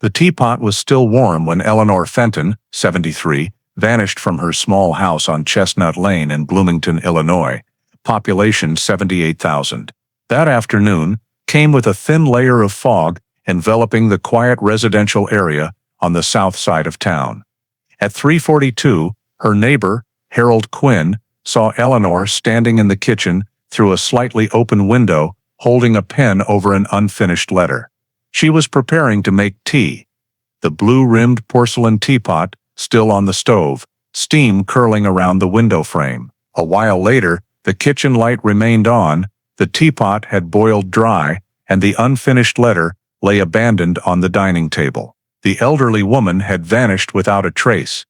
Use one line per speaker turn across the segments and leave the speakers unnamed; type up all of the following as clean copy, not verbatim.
The teapot was still warm when Eleanor Fenton, 73, vanished from her small house on Chestnut Lane in Bloomington, Illinois, population 78,000. That afternoon came with a thin layer of fog enveloping the quiet residential area on the south side of town. At 3:42, her neighbor, Harold Quinn, saw Eleanor standing in the kitchen through a slightly open window, holding a pen over an unfinished letter. She was preparing to make tea. The blue-rimmed porcelain teapot still on the stove, steam curling around the window frame. A while later, the kitchen light remained on, the teapot had boiled dry, and the unfinished letter lay abandoned on the dining table. The elderly woman had vanished without a trace.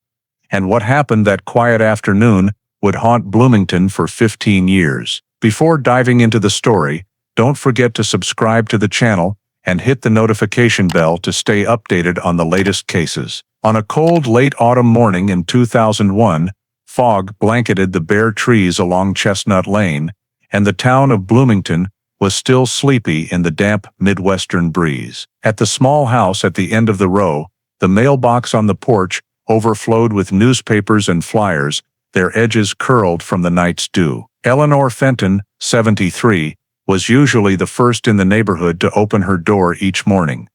And what happened that quiet afternoon would haunt Bloomington for 15 years. Before diving into the story, don't forget to subscribe to the channel and hit the notification bell to stay updated on the latest cases. On a cold late autumn morning in 2001, fog blanketed the bare trees along Chestnut Lane, and the town of Bloomington was still sleepy in the damp Midwestern breeze. At the small house at the end of the row, the mailbox on the porch overflowed with newspapers and flyers, their edges curled from the night's dew. Eleanor Fenton, 73, was usually the first in the neighborhood to open her door each morning,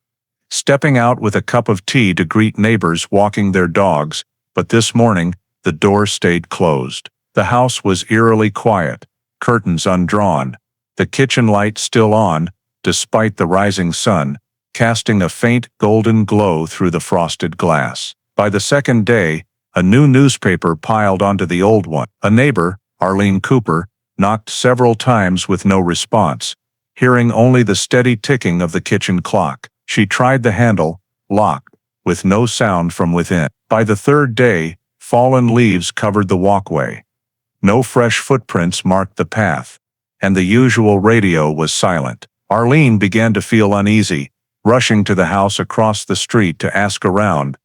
stepping out with a cup of tea to greet neighbors walking their dogs, but this morning, the door stayed closed. The house was eerily quiet, curtains undrawn, the kitchen light still on, despite the rising sun, casting a faint golden glow through the frosted glass. By the second day, a new newspaper piled onto the old one. A neighbor, Arlene Cooper, knocked several times with no response, hearing only the steady ticking of the kitchen clock. She tried the handle, locked, with no sound from within. By the third day, fallen leaves covered the walkway. No fresh footprints marked the path, and the usual radio was silent. Arlene began to feel uneasy, rushing to the house across the street to ask around.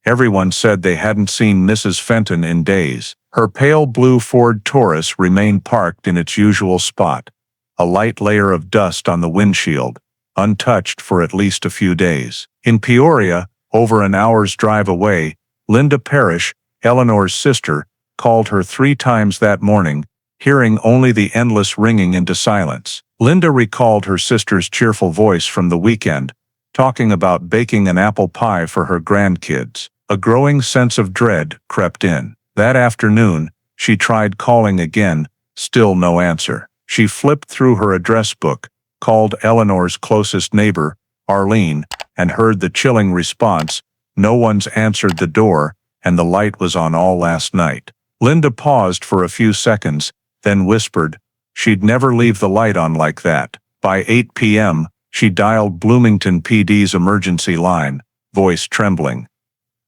Everyone said they hadn't seen Mrs. Fenton in days. Her pale blue Ford Taurus remained parked in its usual spot, a light layer of dust on the windshield, untouched for at least a few days. In Peoria, over an hour's drive away, Linda Parrish, Eleanor's sister, called her 3 times that morning, hearing only the endless ringing into silence. Linda recalled her sister's cheerful voice from the weekend, talking about baking an apple pie for her grandkids. A growing sense of dread crept in. That afternoon, she tried calling again, still no answer. She flipped through her address book, called Eleanor's closest neighbor, Arlene, and heard the chilling response, "No one's answered the door, and the light was on all last night." Linda paused for a few seconds, then whispered, "She'd never leave the light on like that." By 8 p.m., she dialed Bloomington PD's emergency line, voice trembling.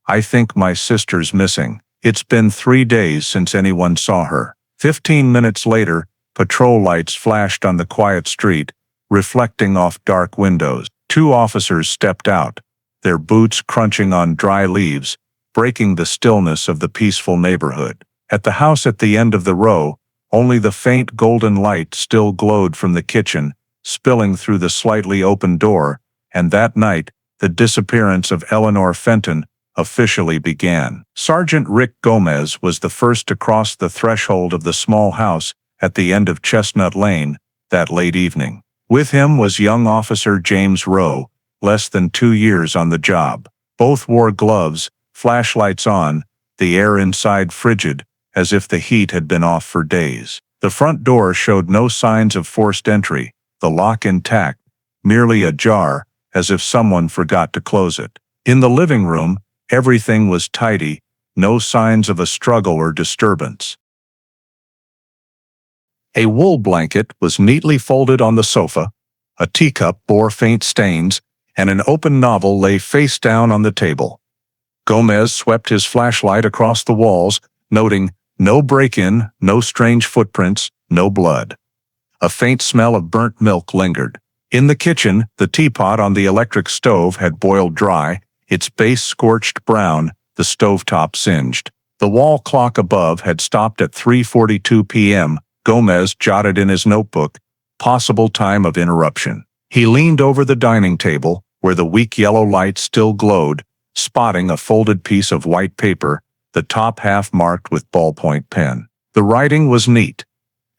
"I think my sister's missing. It's been 3 days since anyone saw her." 15 minutes later, patrol lights flashed on the quiet street, reflecting off dark windows. 2 officers stepped out, their boots crunching on dry leaves, breaking the stillness of the peaceful neighborhood. At the house at the end of the row, only the faint golden light still glowed from the kitchen, spilling through the slightly open door, and that night, the disappearance of Eleanor Fenton officially began. Sergeant Rick Gomez was the first to cross the threshold of the small house at the end of Chestnut Lane that late evening. With him was young Officer James Rowe, less than 2 years on the job. Both wore gloves, flashlights on, the air inside frigid, as if the heat had been off for days. The front door showed no signs of forced entry, the lock intact, merely ajar, as if someone forgot to close it. In the living room, everything was tidy, no signs of a struggle or disturbance. A wool blanket was neatly folded on the sofa, a teacup bore faint stains, and an open novel lay face down on the table. Gomez swept his flashlight across the walls, noting, "No break-in, no strange footprints, no blood." A faint smell of burnt milk lingered. In the kitchen, the teapot on the electric stove had boiled dry, its base scorched brown, the stovetop singed. The wall clock above had stopped at 3:42 p.m. Gomez jotted in his notebook, possible time of interruption. He leaned over the dining table, where the weak yellow light still glowed, spotting a folded piece of white paper, the top half marked with ballpoint pen. The writing was neat.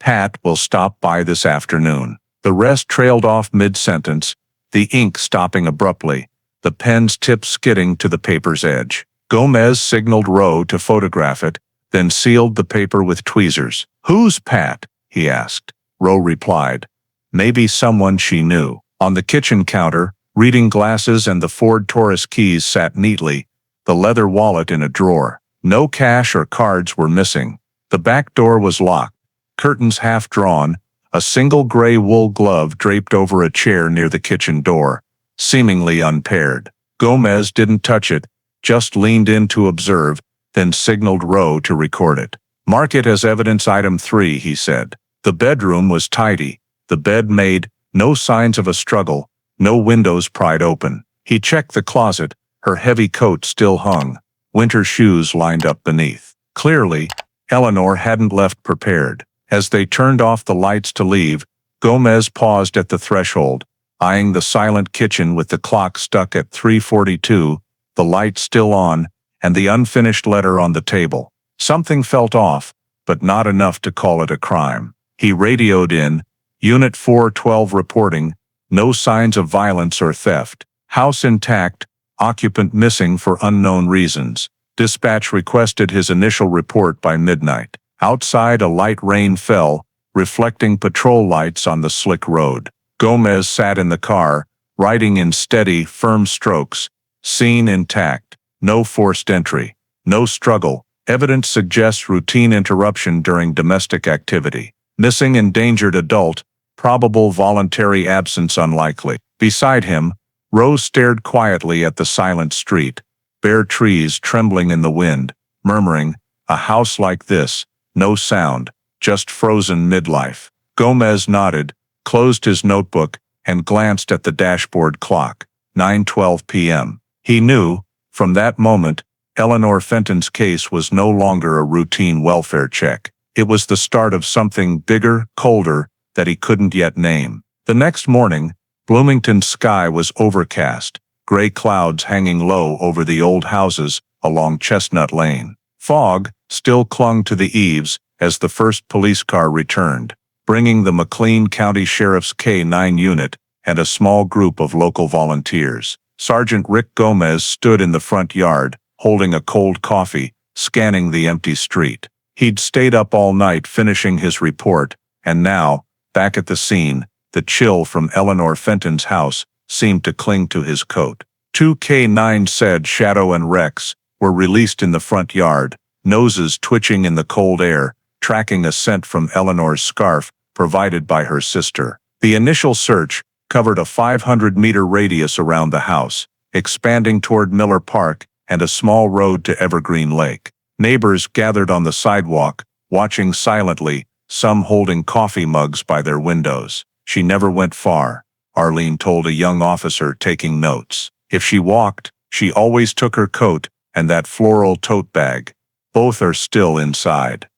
"Pat will stop by this afternoon." The rest trailed off mid-sentence, the ink stopping abruptly, the pen's tip skidding to the paper's edge. Gomez signaled Rowe to photograph it, then sealed the paper with tweezers. "Who's Pat?" he asked. Rowe replied, "Maybe someone she knew." On the kitchen counter, reading glasses and the Ford Taurus keys sat neatly, the leather wallet in a drawer. No cash or cards were missing. The back door was locked, curtains half drawn, a single gray wool glove draped over a chair near the kitchen door, seemingly unpaired. Gomez didn't touch it, just leaned in to observe, then signaled Rowe to record it. "Mark it as evidence item 3, he said. The bedroom was tidy, the bed made, no signs of a struggle, no windows pried open. He checked the closet, her heavy coat still hung, winter shoes lined up beneath. Clearly, Eleanor hadn't left prepared. As they turned off the lights to leave, Gomez paused at the threshold, eyeing the silent kitchen with the clock stuck at 3:42, the light still on, and the unfinished letter on the table. Something felt off, but not enough to call it a crime. He radioed in, "Unit 412 reporting, no signs of violence or theft. House intact, occupant missing for unknown reasons." Dispatch requested his initial report by midnight. Outside, a light rain fell, reflecting patrol lights on the slick road. Gomez sat in the car, writing in steady, firm strokes. Scene intact. No forced entry. No struggle. Evidence suggests routine interruption during domestic activity. Missing endangered adult. Probable voluntary absence unlikely. Beside him, Rose stared quietly at the silent street, bare trees trembling in the wind, murmuring, "A house like this, no sound, just frozen midlife." Gomez nodded, closed his notebook, and glanced at the dashboard clock. 9:12 p.m. He knew, from that moment, Eleanor Fenton's case was no longer a routine welfare check. It was the start of something bigger, colder, that he couldn't yet name. The next morning, Bloomington's sky was overcast, gray clouds hanging low over the old houses along Chestnut Lane. Fog still clung to the eaves as the first police car returned, bringing the McLean County Sheriff's K-9 unit and a small group of local volunteers. Sergeant Rick Gomez stood in the front yard, holding a cold coffee, scanning the empty street. He'd stayed up all night finishing his report, and now, back at the scene, the chill from Eleanor Fenton's house seemed to cling to his coat. 2 K-9 said Shadow and Rex were released in the front yard, noses twitching in the cold air, tracking a scent from Eleanor's scarf provided by her sister. The initial search covered a 500-meter radius around the house, expanding toward Miller Park and a small road to Evergreen Lake. Neighbors gathered on the sidewalk, watching silently, some holding coffee mugs by their windows. "She never went far," Arlene told a young officer taking notes. "If she walked, she always took her coat and that floral tote bag. Both are still inside."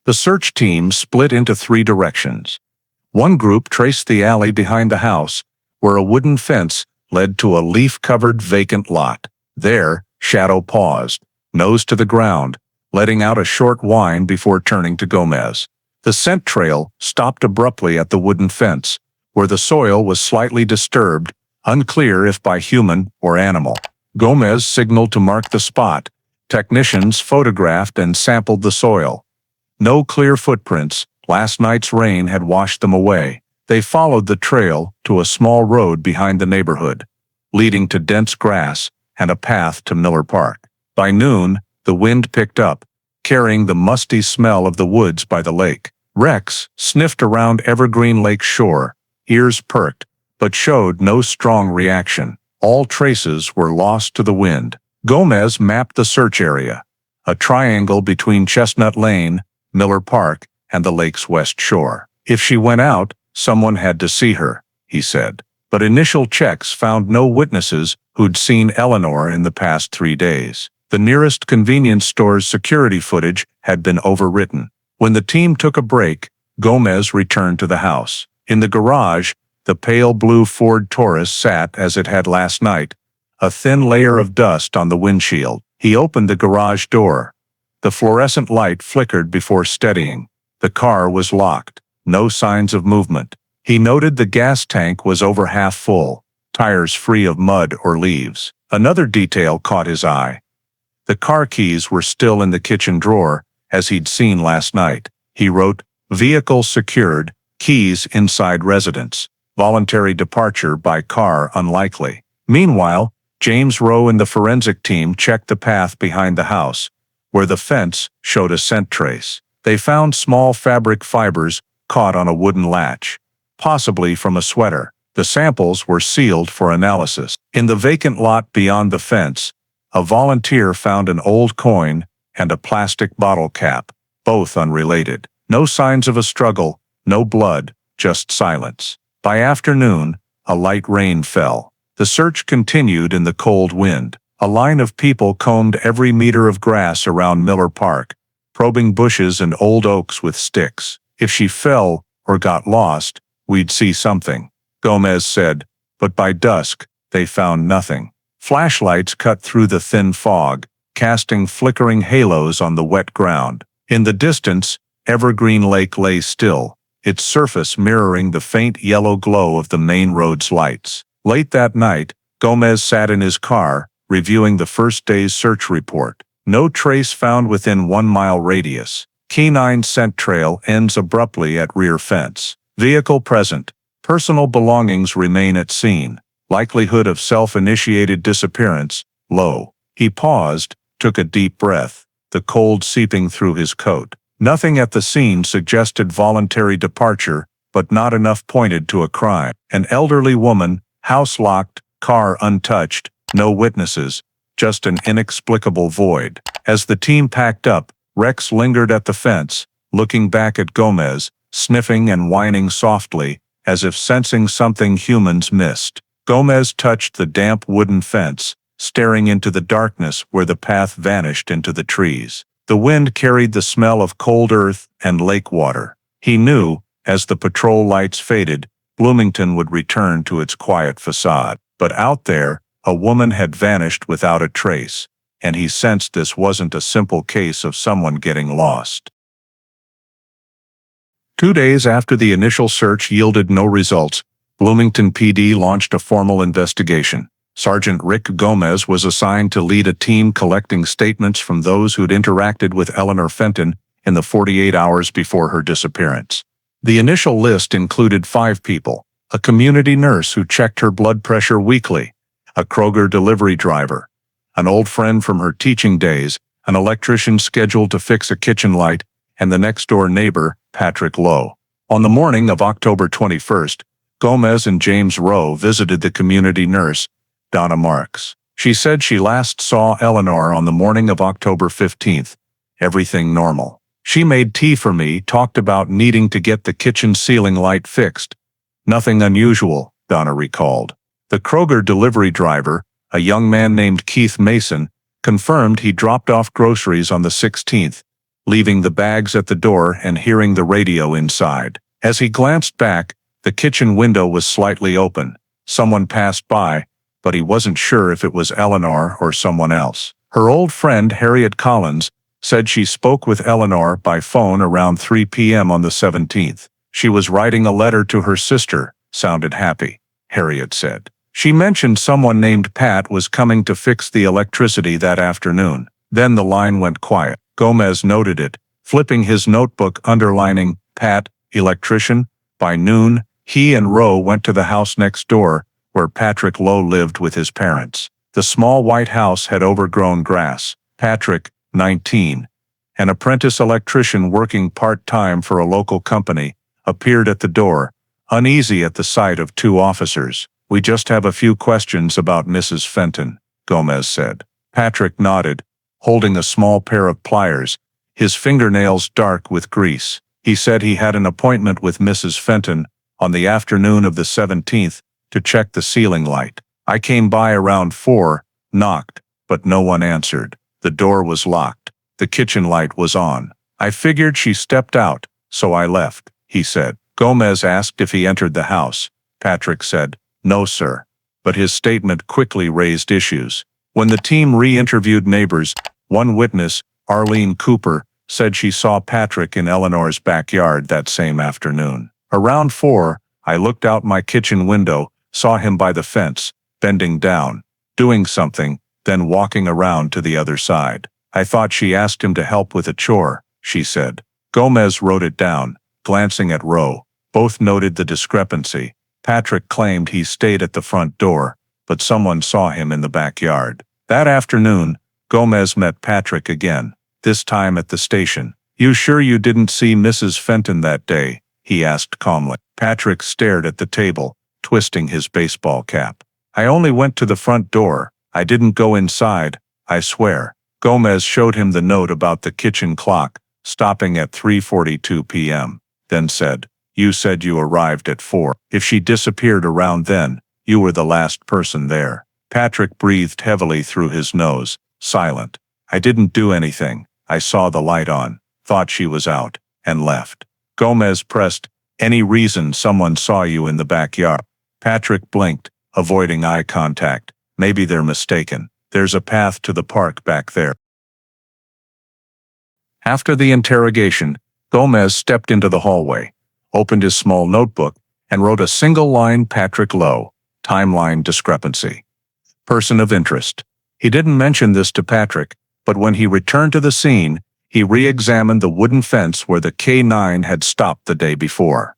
The search team split into 3 directions. One group traced the alley behind the house, where a wooden fence led to a leaf-covered vacant lot. There, Shadow paused, nose to the ground, letting out a short whine before turning to Gomez. The scent trail stopped abruptly at the wooden fence, where the soil was slightly disturbed, unclear if by human or animal. Gomez signaled to mark the spot. Technicians photographed and sampled the soil. No clear footprints, last night's rain had washed them away. They followed the trail to a small road behind the neighborhood, leading to dense grass and a path to Miller Park. By noon, the wind picked up, carrying the musty smell of the woods by the lake. Rex sniffed around Evergreen Lake shore, ears perked, but showed no strong reaction. All traces were lost to the wind. Gomez mapped the search area, a triangle between Chestnut Lane, Miller Park, and the lake's west shore. "If she went out, someone had to see her," he said. But initial checks found no witnesses who'd seen Eleanor in the past 3 days. The nearest convenience store's security footage had been overwritten. When the team took a break, Gomez returned to the house. In the garage, The pale blue Ford Taurus sat as it had last night, a thin layer of dust on the windshield. He opened the garage door. The fluorescent light flickered before steadying. The car was locked. No signs of movement. He noted the gas tank was over half full, tires free of mud or leaves. Another detail caught his eye. The car keys were still in the kitchen drawer, as he'd seen last night. He wrote, "Vehicle secured, keys inside residence. Voluntary departure by car unlikely." Meanwhile, James Rowe and the forensic team checked the path behind the house, where the fence showed a scent trace. They found small fabric fibers caught on a wooden latch, possibly from a sweater. The samples were sealed for analysis. In the vacant lot beyond the fence, a volunteer found an old coin and a plastic bottle cap, both unrelated. No signs of a struggle, no blood, just silence. By afternoon, a light rain fell. The search continued in the cold wind. A line of people combed every meter of grass around Miller Park, probing bushes and old oaks with sticks. "If she fell or got lost, we'd see something," Gomez said, but by dusk, they found nothing. Flashlights cut through the thin fog, casting flickering halos on the wet ground. In the distance, Evergreen Lake lay still, its surface mirroring the faint yellow glow of the main road's lights. Late that night, Gomez sat in his car, reviewing the first day's search report. No trace found within 1 mile radius. Canine scent trail ends abruptly at rear fence. Vehicle present. Personal belongings remain at scene. Likelihood of self-initiated disappearance, low. He paused, took a deep breath, the cold seeping through his coat. Nothing at the scene suggested voluntary departure, but not enough pointed to a crime. An elderly woman, house locked, car untouched, no witnesses, just an inexplicable void. As the team packed up, Rex lingered at the fence, looking back at Gomez, sniffing and whining softly, as if sensing something humans missed. Gomez touched the damp wooden fence, staring into the darkness where the path vanished into the trees. The wind carried the smell of cold earth and lake water. He knew, as the patrol lights faded, Bloomington would return to its quiet facade. But out there, a woman had vanished without a trace, and he sensed this wasn't a simple case of someone getting lost. 2 days after the initial search yielded no results, Bloomington PD launched a formal investigation. Sergeant Rick Gomez was assigned to lead a team collecting statements from those who'd interacted with Eleanor Fenton in the 48 hours before her disappearance. The initial list included 5 people: a community nurse who checked her blood pressure weekly, a Kroger delivery driver, an old friend from her teaching days, an electrician scheduled to fix a kitchen light, and the next-door neighbor, Patrick Lowe. On the morning of October 21st, Gomez and James Rowe visited the community nurse, Donna Marks. She said she last saw Eleanor on the morning of October 15th. Everything normal. "She made tea for me, talked about needing to get the kitchen ceiling light fixed. Nothing unusual," Donna recalled. The Kroger delivery driver, a young man named Keith Mason, confirmed he dropped off groceries on the 16th, leaving the bags at the door and hearing the radio inside. As he glanced back, the kitchen window was slightly open. Someone passed by, but he wasn't sure if it was Eleanor or someone else. Her old friend Harriet Collins said she spoke with Eleanor by phone around 3 p.m. on the 17th. "She was writing a letter to her sister, sounded happy," Harriet said. "She mentioned someone named Pat was coming to fix the electricity that afternoon." Then the line went quiet. Gomez noted it, flipping his notebook underlining, "Pat, electrician." By noon, he and Rowe went to the house next door, where Patrick Lowe lived with his parents. The small white house had overgrown grass. Patrick, 19, an apprentice electrician working part-time for a local company, appeared at the door, uneasy at the sight of 2 officers. "We just have a few questions about Mrs. Fenton," Gomez said. Patrick nodded, holding a small pair of pliers, his fingernails dark with grease. He said he had an appointment with Mrs. Fenton on the afternoon of the 17th to check the ceiling light. "I came by around 4, knocked, but no one answered. The door was locked. The kitchen light was on. I figured she stepped out, so I left," he said. Gomez asked if he entered the house. Patrick said, "No, sir." But his statement quickly raised issues. When the team re-interviewed neighbors, one witness, Arlene Cooper, said she saw Patrick in Eleanor's backyard that same afternoon. Around 4, I looked out my kitchen window, saw him by the fence, bending down, doing something, then walking around to the other side. I thought she asked him to help with a chore, she said. Gomez wrote it down, glancing at Rowe. Both noted the discrepancy. Patrick claimed he stayed at the front door, but someone saw him in the backyard. That afternoon, Gomez met Patrick again, this time at the station. "You sure you didn't see Mrs. Fenton that day?" he asked calmly. Patrick stared at the table, twisting his baseball cap. "I only went to the front door. I didn't go inside, I swear." Gomez showed him the note about the kitchen clock, stopping at 3:42 p.m., then said, "You said you arrived at 4. If she disappeared around then, you were the last person there." Patrick breathed heavily through his nose, silent. "I didn't do anything. I saw the light on, thought she was out, and left." Gomez pressed, "Any reason someone saw you in the backyard?" Patrick blinked, avoiding eye contact. "Maybe they're mistaken. There's a path to the park back there." After the interrogation, Gomez stepped into the hallway, opened his small notebook, and wrote a single line: Patrick Lowe, timeline discrepancy. Person of interest. He didn't mention this to Patrick, but when he returned to the scene, he re-examined the wooden fence where the K9 had stopped the day before.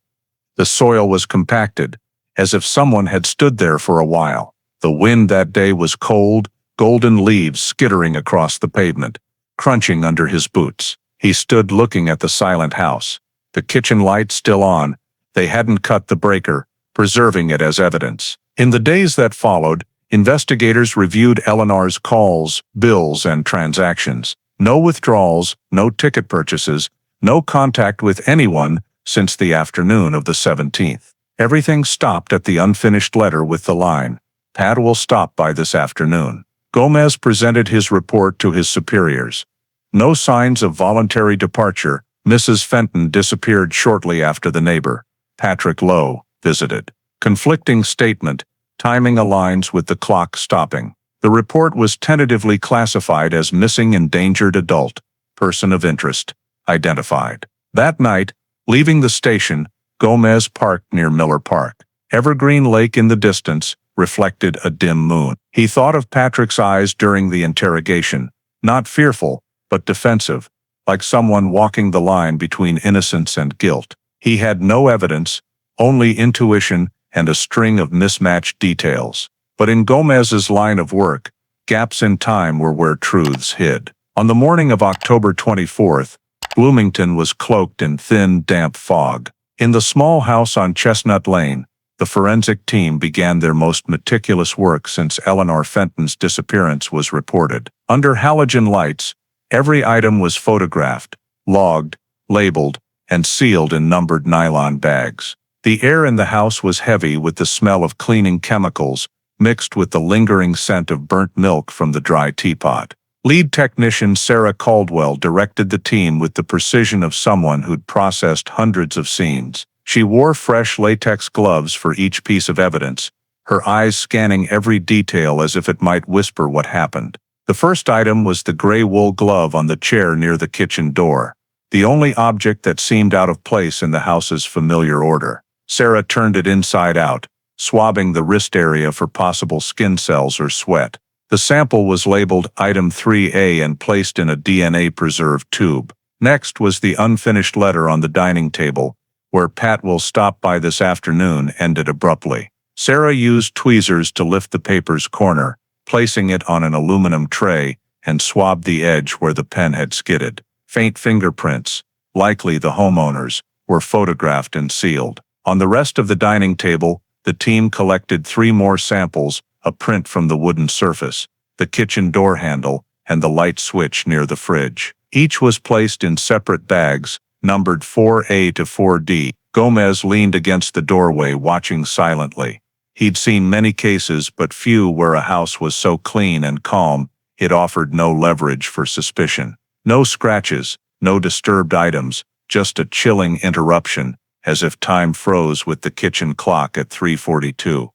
The soil was compacted, as if someone had stood there for a while. The wind that day was cold, golden leaves skittering across the pavement, crunching under his boots. He stood looking at the silent house, the kitchen light still on. They hadn't cut the breaker, preserving it as evidence. In the days that followed, investigators reviewed Eleanor's calls, bills, and transactions. No withdrawals, no ticket purchases, no contact with anyone since the afternoon of the 17th. Everything stopped at the unfinished letter with the line, "Pat will stop by this afternoon." Gomez presented his report to his superiors. No signs of voluntary departure. Mrs. Fenton disappeared shortly after the neighbor, Patrick Lowe, visited. Conflicting statement. Timing aligns with the clock stopping. The report was tentatively classified as missing endangered adult. Person of interest identified. That night, leaving the station, Gomez parked near Miller Park. Evergreen Lake in the distance reflected a dim moon. He thought of Patrick's eyes during the interrogation, not fearful, but defensive, like someone walking the line between innocence and guilt. He had no evidence, only intuition and a string of mismatched details. But in Gomez's line of work, gaps in time were where truths hid. On the morning of October 24th, Bloomington was cloaked in thin, damp fog. In the small house on Chestnut Lane, the forensic team began their most meticulous work since Eleanor Fenton's disappearance was reported. Under halogen lights, every item was photographed, logged, labeled, and sealed in numbered nylon bags. The air in the house was heavy with the smell of cleaning chemicals, mixed with the lingering scent of burnt milk from the dry teapot. Lead technician Sarah Caldwell directed the team with the precision of someone who'd processed hundreds of scenes. She wore fresh latex gloves for each piece of evidence, her eyes scanning every detail as if it might whisper what happened. The first item was the gray wool glove on the chair near the kitchen door, the only object that seemed out of place in the house's familiar order. Sarah turned it inside out, swabbing the wrist area for possible skin cells or sweat. The sample was labeled Item 3A and placed in a DNA-preserved tube. Next was the unfinished letter on the dining table, where "Pat will stop by this afternoon" ended abruptly. Sarah used tweezers to lift the paper's corner, placing it on an aluminum tray, and swabbed the edge where the pen had skidded. Faint fingerprints, likely the homeowner's, were photographed and sealed. On the rest of the dining table, the team collected 3 more samples, a print from the wooden surface, the kitchen door handle, and the light switch near the fridge. Each was placed in separate bags, numbered 4A to 4D. Gomez leaned against the doorway watching silently. He'd seen many cases but few where a house was so clean and calm, it offered no leverage for suspicion. No scratches, no disturbed items, just a chilling interruption, as if time froze with the kitchen clock at 3:42.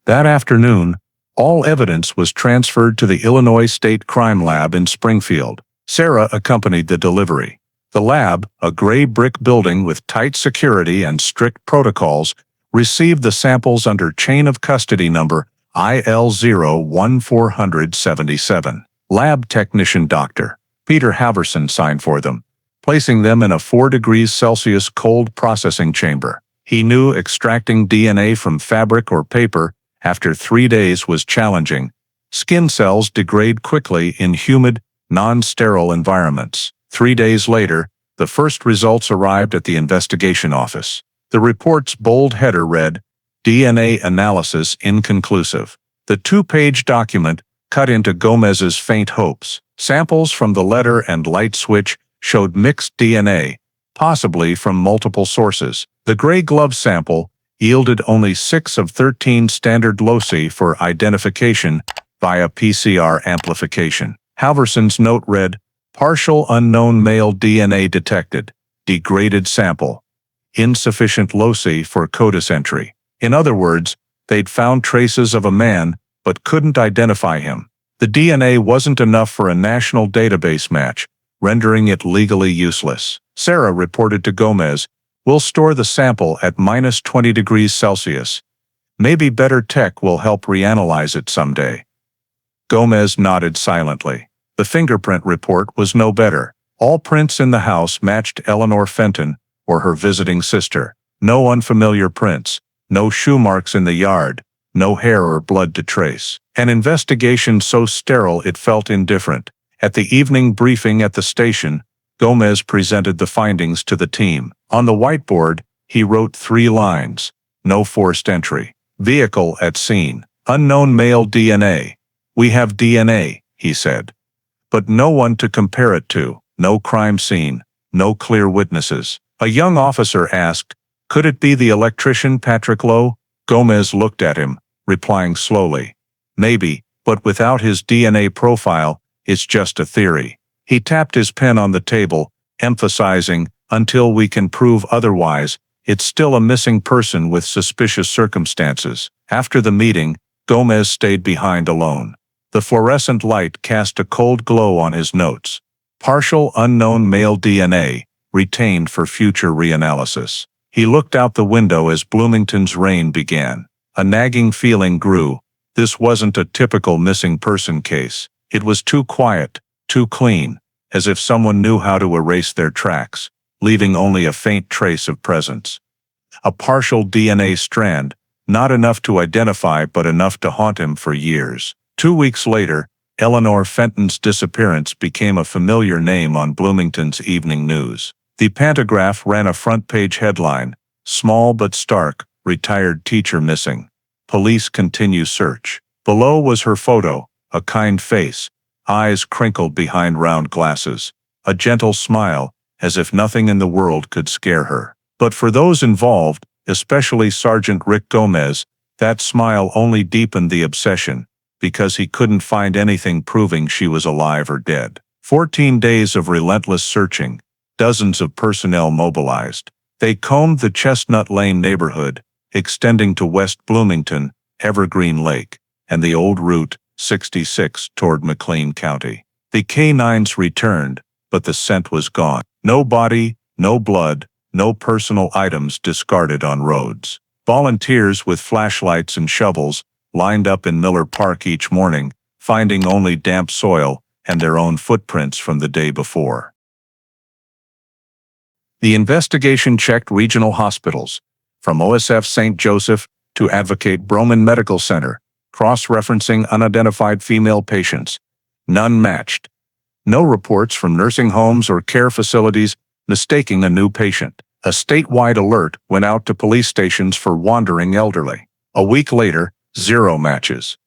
That afternoon, all evidence was transferred to the Illinois State Crime Lab in Springfield. Sarah accompanied the delivery. The lab, a gray brick building with tight security and strict protocols, received the samples under chain of custody number IL01477. Lab technician Dr. Peter Haverson signed for them, placing them in a 4 degrees Celsius cold processing chamber. He knew extracting DNA from fabric or paper after 3 days was challenging. Skin cells degrade quickly in humid, non-sterile environments. 3 days later, the first results arrived at the investigation office. The report's bold header read, "DNA analysis inconclusive." The 2-page document cut into Gomez's faint hopes. Samples from the letter and light switch showed mixed DNA, possibly from multiple sources. The gray glove sample yielded only 6 of 13 standard loci for identification via PCR amplification. Haverson's note read, "Partial unknown male DNA detected. Degraded sample. Insufficient loci for CODIS entry." In other words, they'd found traces of a man, but couldn't identify him. The DNA wasn't enough for a national database match, rendering it legally useless. Sarah reported to Gomez, "We'll store the sample at -20 degrees Celsius. Maybe better tech will help reanalyze it someday." Gomez nodded silently. The fingerprint report was no better. All prints in the house matched Eleanor Fenton or her visiting sister. No unfamiliar prints, no shoe marks in the yard, no hair or blood to trace. An investigation so sterile it felt indifferent. At the evening briefing at the station, Gomez presented the findings to the team. On the whiteboard, he wrote 3 lines. No forced entry. Vehicle at scene. Unknown male DNA. "We have DNA," he said. But no one to compare it to. No crime scene. No clear witnesses. A young officer asked, "Could it be the electrician Patrick Lowe?" Gomez looked at him, replying slowly, "Maybe, but without his DNA profile, it's just a theory." He tapped his pen on the table, emphasizing, "Until we can prove otherwise, it's still a missing person with suspicious circumstances." After the meeting, Gomez stayed behind alone. The fluorescent light cast a cold glow on his notes. Partial unknown male DNA, retained for future reanalysis. He looked out the window as Bloomington's rain began. A nagging feeling grew. This wasn't a typical missing person case. It was too quiet, too clean, as if someone knew how to erase their tracks, leaving only a faint trace of presence. A partial DNA strand, not enough to identify but enough to haunt him for years. 2 weeks later, Eleanor Fenton's disappearance became a familiar name on Bloomington's evening news. The Pantograph ran a front-page headline, "Small but stark, retired teacher missing. Police continue search." Below was her photo, a kind face, eyes crinkled behind round glasses, a gentle smile, as if nothing in the world could scare her. But for those involved, especially Sergeant Rick Gomez, that smile only deepened the obsession, because he couldn't find anything proving she was alive or dead. 14 days of relentless searching, dozens of personnel mobilized. They combed the Chestnut Lane neighborhood, extending to West Bloomington, Evergreen Lake, and the old Route 66 toward McLean County. The K-9s returned, but the scent was gone. No body, no blood, no personal items discarded on roads. Volunteers with flashlights and shovels lined up in Miller Park each morning, finding only damp soil and their own footprints from the day before. The investigation checked regional hospitals, from OSF St. Joseph to Advocate Broman Medical Center, cross-referencing unidentified female patients. None matched. No reports from nursing homes or care facilities mistaking a new patient. A statewide alert went out to police stations for wandering elderly. A week later, 0 matches.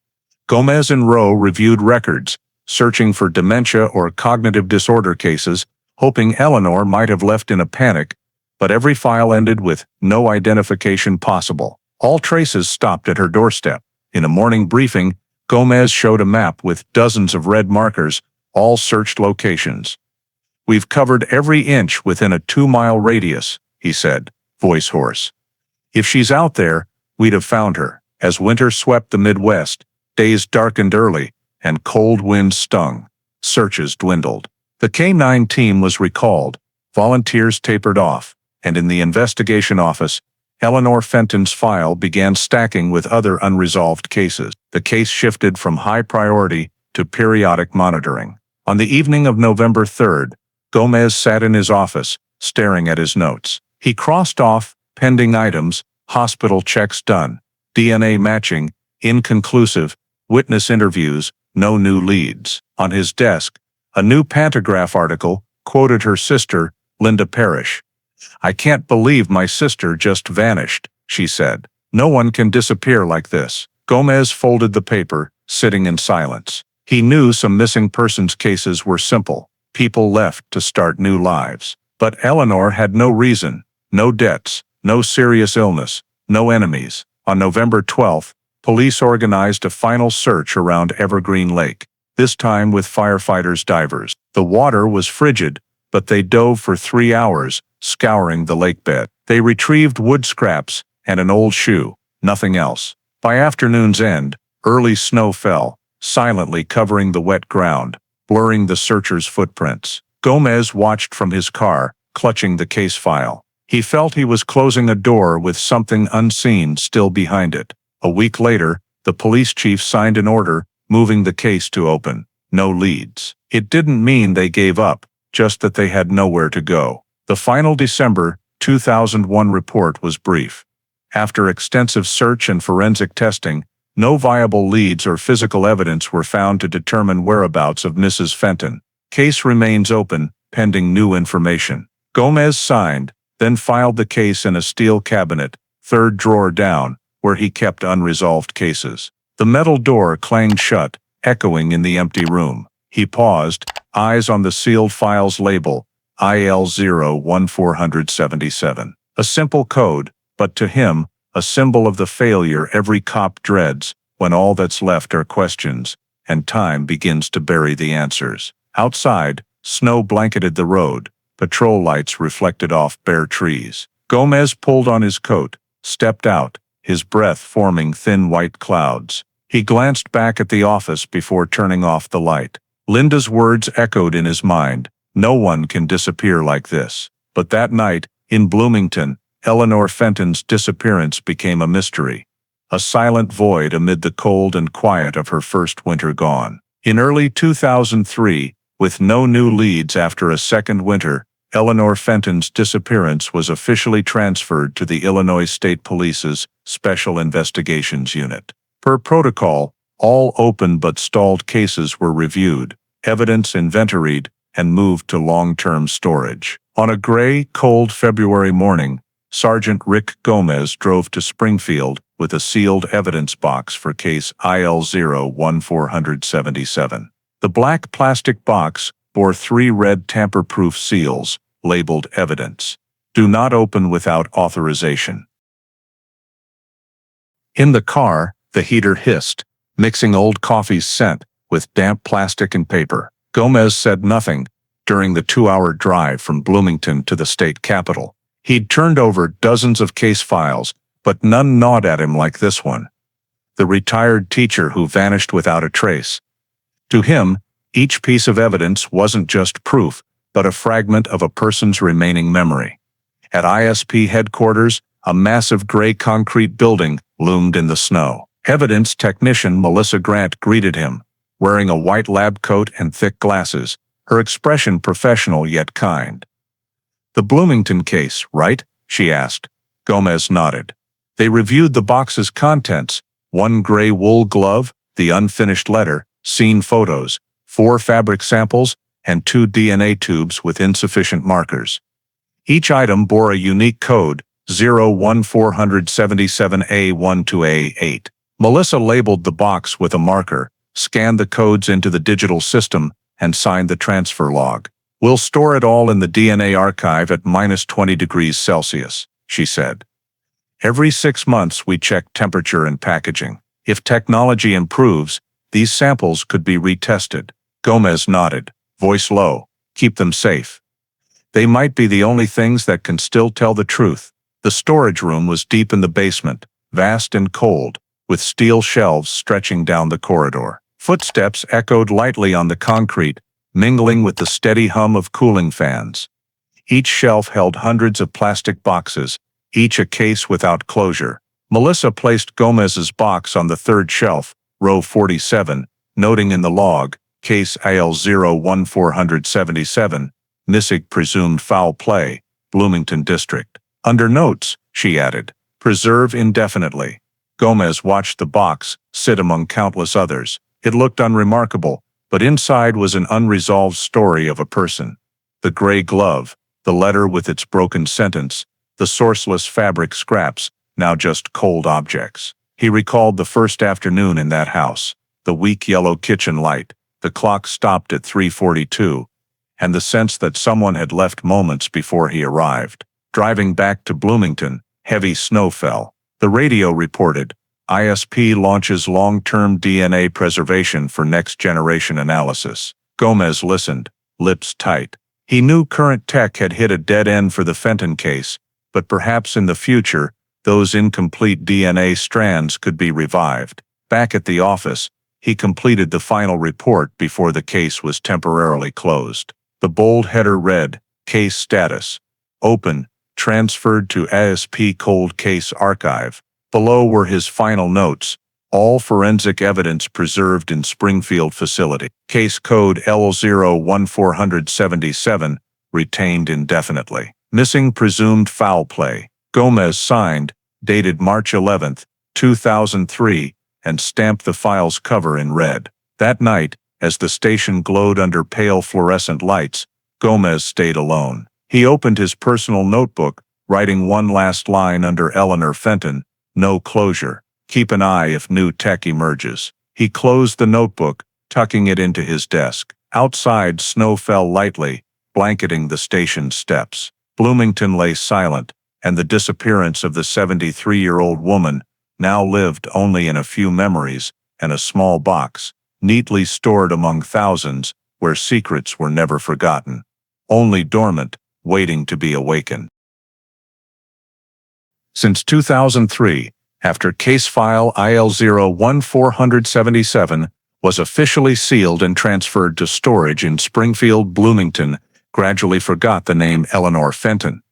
Gomez and Rowe reviewed records, searching for dementia or cognitive disorder cases, hoping Eleanor might have left in a panic, but every file ended with "no identification possible." All traces stopped at her doorstep. In a morning briefing, Gomez showed a map with dozens of red markers, all searched locations. "We've covered every inch within a 2-mile radius," he said, voice hoarse. "If she's out there, we'd have found her." As winter swept the Midwest, days darkened early, and cold winds stung. Searches dwindled. The K-9 team was recalled, volunteers tapered off, and in the investigation office, Eleanor Fenton's file began stacking with other unresolved cases. The case shifted from high priority to periodic monitoring. On the evening of November 3rd, Gomez sat in his office, staring at his notes. He crossed off pending items, hospital checks done, DNA matching, inconclusive, witness interviews, no new leads. On his desk, a new Pantograph article quoted her sister, Linda Parrish. "I can't believe my sister just vanished," she said. "No one can disappear like this." Gomez folded the paper, sitting in silence. He knew some missing persons cases were simple. People left to start new lives. But Eleanor had no reason, no debts, no serious illness, no enemies. On November 12th, police organized a final search around Evergreen Lake, this time with firefighters divers. The water was frigid, but they dove for 3 hours, scouring the lake bed. They retrieved wood scraps and an old shoe, nothing else. By afternoon's end, early snow fell, silently covering the wet ground, blurring the searchers' footprints. Gomez watched from his car, clutching the case file. He felt he was closing a door with something unseen still behind it. A week later, the police chief signed an order, moving the case to open. No leads. It didn't mean they gave up, just that they had nowhere to go. The final December 2001 report was brief. After extensive search and forensic testing, no viable leads or physical evidence were found to determine whereabouts of Mrs. Fenton. Case remains open, pending new information. Gomez signed, then filed the case in a steel cabinet, third drawer down, where he kept unresolved cases. The metal door clanged shut, echoing in the empty room. He paused, eyes on the sealed file's label, IL-01477. A simple code, but to him, a symbol of the failure every cop dreads, when all that's left are questions, and time begins to bury the answers. Outside, snow blanketed the road, patrol lights reflected off bare trees. Gomez pulled on his coat, stepped out, his breath forming thin white clouds. He glanced back at the office before turning off the light. Linda's words echoed in his mind, "No one can disappear like this." But that night, in Bloomington, Eleanor Fenton's disappearance became a mystery. A silent void amid the cold and quiet of her first winter gone. In early 2003, with no new leads after a second winter, Eleanor Fenton's disappearance was officially transferred to the Illinois State Police's Special Investigations Unit. Per protocol, all open but stalled cases were reviewed, evidence inventoried, and moved to long-term storage. On a gray, cold February morning, Sergeant Rick Gomez drove to Springfield with a sealed evidence box for case IL-01477. The black plastic box bore 3 red tamper-proof seals, labeled evidence. "Do not open without authorization." In the car, the heater hissed, mixing old coffee's scent with damp plastic and paper. Gomez said nothing during the 2-hour drive from Bloomington to the state capitol. He'd turned over dozens of case files, but none gnawed at him like this one. The retired teacher who vanished without a trace. To him, each piece of evidence wasn't just proof, but a fragment of a person's remaining memory. At ISP headquarters, a massive gray concrete building loomed in the snow. Evidence technician Melissa Grant greeted him, wearing a white lab coat and thick glasses, her expression professional yet kind. "The Bloomington case, right?" she asked. Gomez nodded. They reviewed the box's contents: 1 gray wool glove, the unfinished letter, scene photos, 4 fabric samples, and 2 DNA tubes with insufficient markers. Each item bore a unique code, 01477A12A8. Melissa labeled the box with a marker, scanned the codes into the digital system, and signed the transfer log. "We'll store it all in the DNA archive at -20 degrees Celsius, she said. "Every 6 months we check temperature and packaging. If technology improves, these samples could be retested." Gomez nodded, voice low. Keep them safe. They might be the only things that can still tell the truth. The storage room was deep in the basement, vast and cold, with steel shelves stretching down the corridor. Footsteps echoed lightly on the concrete, mingling with the steady hum of cooling fans. Each shelf held hundreds of plastic boxes, each a case without closure. Melissa placed Gomez's box on the third shelf, row 47, noting in the log, case IL-01477, missing presumed foul play, Bloomington District. Under notes, she added, preserve indefinitely. Gomez watched the box sit among countless others. It looked unremarkable, but inside was an unresolved story of a person. The gray glove, the letter with its broken sentence, the sourceless fabric scraps, now just cold objects. He recalled the first afternoon in that house, the weak yellow kitchen light, the clock stopped at 3:42, and the sense that someone had left moments before he arrived. Driving back to Bloomington, heavy snow fell. The radio reported, ISP launches long-term DNA preservation for next-generation analysis. Gomez listened, lips tight. He knew current tech had hit a dead end for the Fenton case, but perhaps in the future, those incomplete DNA strands could be revived. Back at the office, he completed the final report before the case was temporarily closed. The bold header read, Case Status. Open, transferred to ISP Cold Case Archive. Below were his final notes, all forensic evidence preserved in Springfield facility. Case code L01477, retained indefinitely. Missing presumed foul play. Gomez signed, dated March 11, 2003, and stamped the file's cover in red. That night, as the station glowed under pale fluorescent lights, Gomez stayed alone. He opened his personal notebook, writing one last line under Eleanor Fenton, no closure. Keep an eye if new tech emerges. He closed the notebook, tucking it into his desk. Outside, snow fell lightly, blanketing the station's steps. Bloomington lay silent, and the disappearance of the 73-year-old woman now lived only in a few memories and a small box, neatly stored among thousands, where secrets were never forgotten, only dormant, waiting to be awakened. Since 2003, after case file IL-01477 was officially sealed and transferred to storage in Springfield, Bloomington, gradually forgot the name Eleanor Fenton.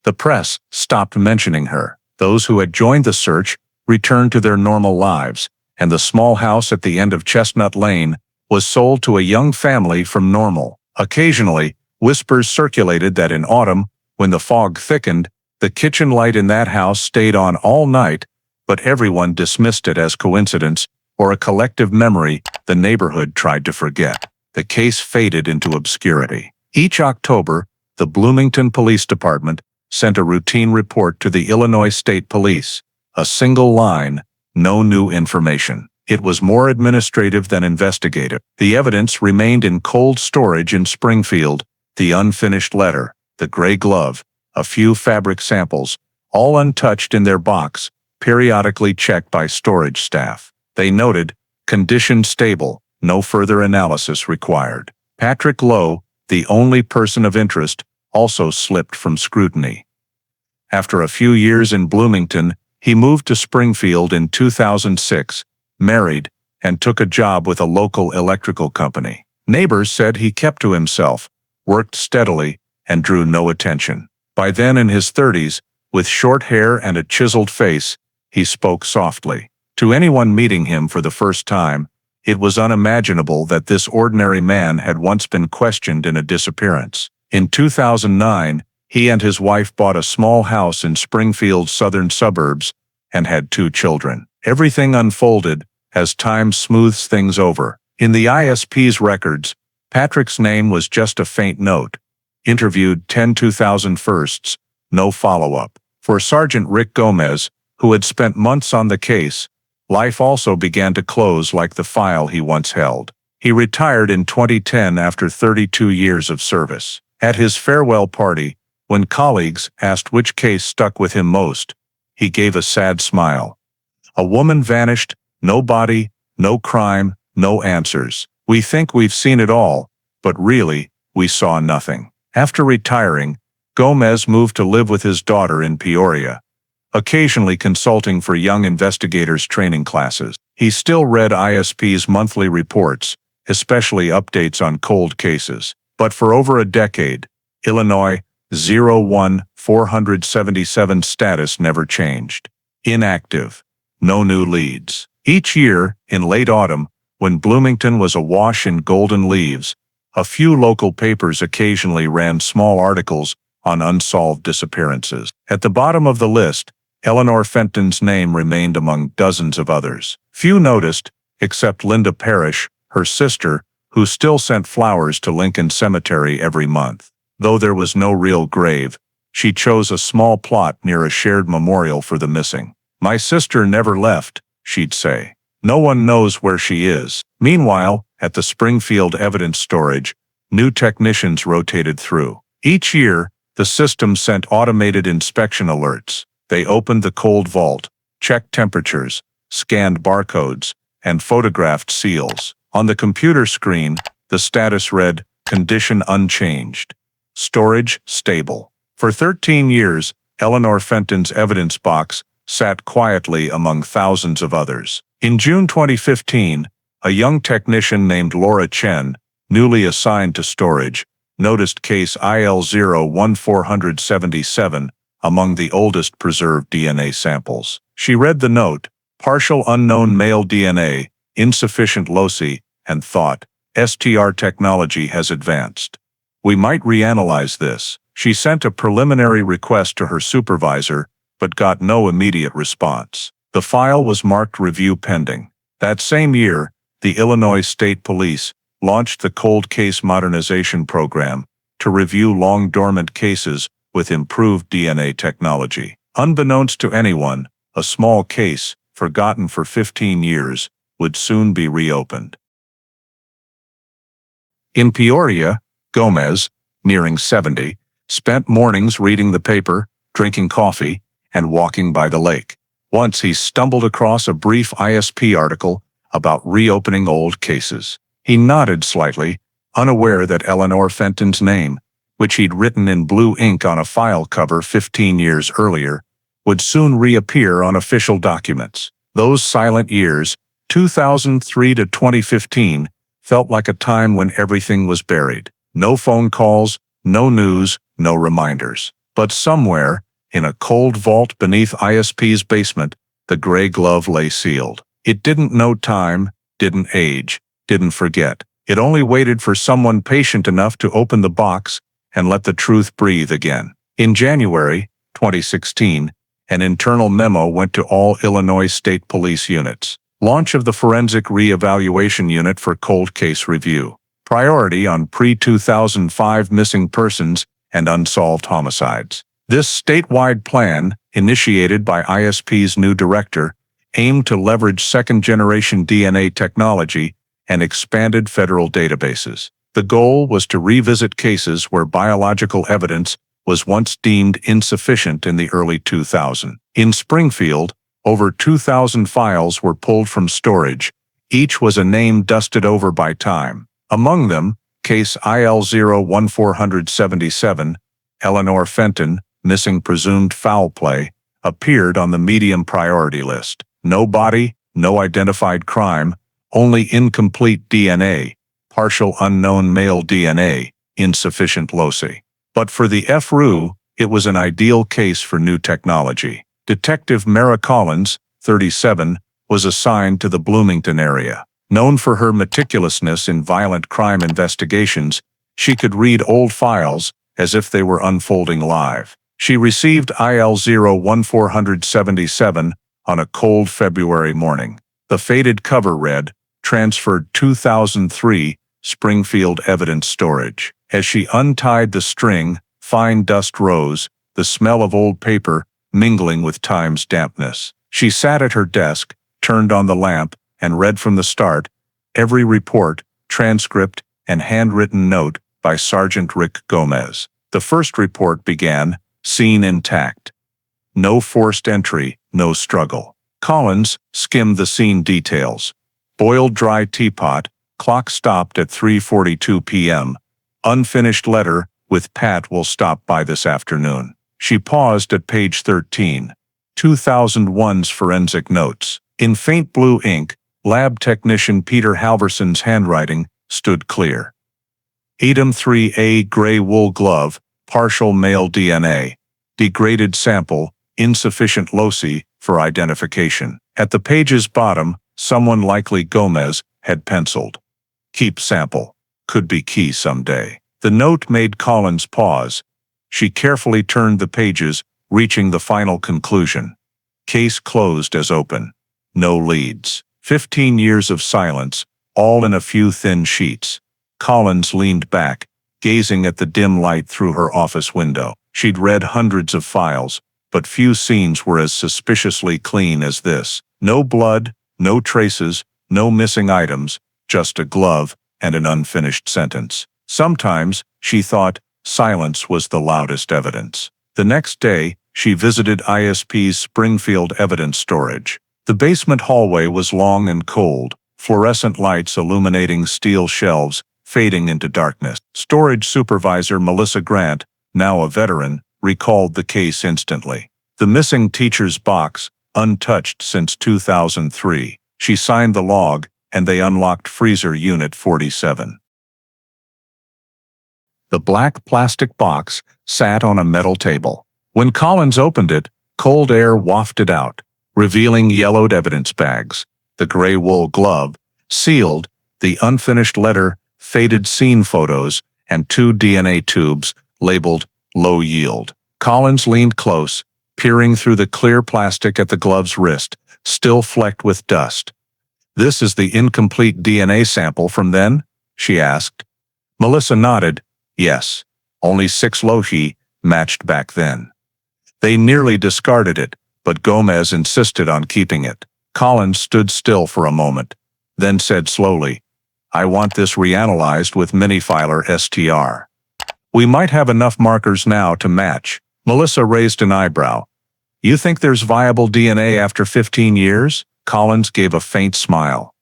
The press stopped mentioning her. Those who had joined the search returned to their normal lives, and the small house at the end of Chestnut Lane was sold to a young family from Normal. Occasionally, whispers circulated that in autumn, when the fog thickened, the kitchen light in that house stayed on all night, but everyone dismissed it as coincidence or a collective memory the neighborhood tried to forget. The case faded into obscurity. Each October, the Bloomington Police Department sent a routine report to the Illinois State Police. A single line, no new information. It was more administrative than investigative. The evidence remained in cold storage in Springfield, the unfinished letter, the gray glove, a few fabric samples, all untouched in their box, periodically checked by storage staff. They noted, condition stable, no further analysis required. Patrick Lowe, the only person of interest, also slipped from scrutiny. After a few years in Bloomington, he moved to Springfield in 2006, married, and took a job with a local electrical company. Neighbors said he kept to himself, worked steadily, and drew no attention. By then in his 30s, with short hair and a chiseled face, he spoke softly. To anyone meeting him for the first time, it was unimaginable that this ordinary man had once been questioned in a disappearance. In 2009, he and his wife bought a small house in Springfield's southern suburbs and had 2 children. Everything unfolded as time smooths things over. In the ISP's records, Patrick's name was just a faint note. Interviewed 10/2001, no follow-up. For Sergeant Rick Gomez, who had spent months on the case, life also began to close like the file he once held. He retired in 2010 after 32 years of service. At his farewell party, when colleagues asked which case stuck with him most, he gave a sad smile. A woman vanished, no body, no crime, no answers. We think we've seen it all, but really, we saw nothing. After retiring, Gomez moved to live with his daughter in Peoria, occasionally consulting for young investigators' training classes. He still read ISP's monthly reports, especially updates on cold cases. But for over a decade, Illinois 01477 status never changed. Inactive. No new leads. Each year, in late autumn, when Bloomington was awash in golden leaves, a few local papers occasionally ran small articles on unsolved disappearances. At the bottom of the list, Eleanor Fenton's name remained among dozens of others. Few noticed, except Linda Parrish, her sister, who still sent flowers to Lincoln Cemetery every month. Though there was no real grave, she chose a small plot near a shared memorial for the missing. "My sister never left," she'd say. "No one knows where she is." Meanwhile, at the Springfield Evidence Storage, new technicians rotated through. Each year, the system sent automated inspection alerts. They opened the cold vault, checked temperatures, scanned barcodes, and photographed seals. On the computer screen, the status read, "Condition unchanged. Storage stable." For 13 years, Eleanor Fenton's evidence box sat quietly among thousands of others. In June 2015, a young technician named Laura Chen, newly assigned to storage, noticed case IL-01477 among the oldest preserved DNA samples. She read the note, "Partial unknown male DNA, insufficient loci," and thought, "STR technology has advanced. We might reanalyze this." She sent a preliminary request to her supervisor, but got no immediate response. The file was marked review pending. That same year, the Illinois State Police launched the Cold Case Modernization Program to review long-dormant cases with improved DNA technology. Unbeknownst to anyone, a small case, forgotten for 15 years, would soon be reopened. In Peoria, Gomez, nearing 70, spent mornings reading the paper, drinking coffee, and walking by the lake. Once he stumbled across a brief ISP article about reopening old cases. He nodded slightly, unaware that Eleanor Fenton's name, which he'd written in blue ink on a file cover 15 years earlier, would soon reappear on official documents. Those silent years, 2003 to 2015, felt like a time when everything was buried. No phone calls, no news, no reminders. But somewhere, in a cold vault beneath ISP's basement, the gray glove lay sealed. It didn't know time, didn't age, didn't forget. It only waited for someone patient enough to open the box and let the truth breathe again. In January 2016, an internal memo went to all Illinois State Police units. Launch of the Forensic Re-Evaluation Unit for Cold Case Review. Priority on pre-2005 missing persons and unsolved homicides. This statewide plan, initiated by ISP's new director, aimed to leverage second-generation DNA technology and expanded federal databases. The goal was to revisit cases where biological evidence was once deemed insufficient in the early 2000s. In Springfield, over 2,000 files were pulled from storage. Each was a name dusted over by time. Among them, case IL-01477, Eleanor Fenton, missing presumed foul play, appeared on the medium priority list. No body, no identified crime, only incomplete DNA, partial unknown male DNA, insufficient loci. But for the FRU, it was an ideal case for new technology. Detective Mara Collins, 37, was assigned to the Bloomington area. Known for her meticulousness in violent crime investigations, she could read old files as if they were unfolding live. She received IL-01477 on a cold February morning. The faded cover read, "Transferred 2003, Springfield Evidence Storage." As she untied the string, fine dust rose, the smell of old paper mingling with time's dampness. She sat at her desk, turned on the lamp, and read from the start, every report, transcript, and handwritten note by Sergeant Rick Gomez. The first report began, "Scene intact. No forced entry, no struggle." Collins skimmed the scene details. Boiled dry teapot, clock stopped at 3:42 p.m., Unfinished letter, with Pat will stop by this afternoon. She paused at page 13. 2001's forensic notes. In faint blue ink, lab technician Peter Halverson's handwriting stood clear. Item 3A gray wool glove, partial male DNA. Degraded sample, insufficient loci for identification. At the page's bottom, someone likely Gomez had penciled. Keep sample. Could be key someday. The note made Collins pause. She carefully turned the pages, reaching the final conclusion. Case closed as open. No leads. 15 years of silence, all in a few thin sheets. Collins leaned back, gazing at the dim light through her office window. She'd read hundreds of files, but few scenes were as suspiciously clean as this. No blood, no traces, no missing items, just a glove and an unfinished sentence. Sometimes, she thought, silence was the loudest evidence. The next day, she visited ISP's Springfield evidence storage. The basement hallway was long and cold, fluorescent lights illuminating steel shelves, fading into darkness. Storage supervisor Melissa Grant, now a veteran, recalled the case instantly. The missing teacher's box, untouched since 2003. She signed the log, and they unlocked freezer unit 47. The black plastic box sat on a metal table. When Collins opened it, cold air wafted out, revealing yellowed evidence bags, the gray wool glove, sealed, the unfinished letter, faded scene photos, and 2 DNA tubes, labeled low yield. Collins leaned close, peering through the clear plastic at the glove's wrist, still flecked with dust. "This is the incomplete DNA sample from then?" she asked. Melissa nodded. Yes, only 6 loci matched back then. They nearly discarded it, but Gomez insisted on keeping it. Collins stood still for a moment, then said slowly, "I want this reanalyzed with minifiler STR. We might have enough markers now to match." Melissa raised an eyebrow. "You think there's viable DNA after 15 years? Collins gave a faint smile.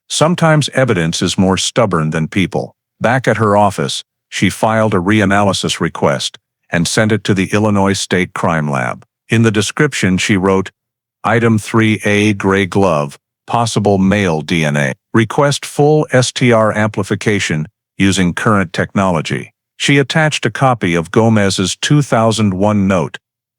"Sometimes evidence is more stubborn than people." Back at her office, she filed a reanalysis request and sent it to the Illinois State Crime Lab. In the description she wrote, Item 3A gray glove, possible male DNA. Request full STR amplification using current technology. She attached a copy of Gomez's 2001 note,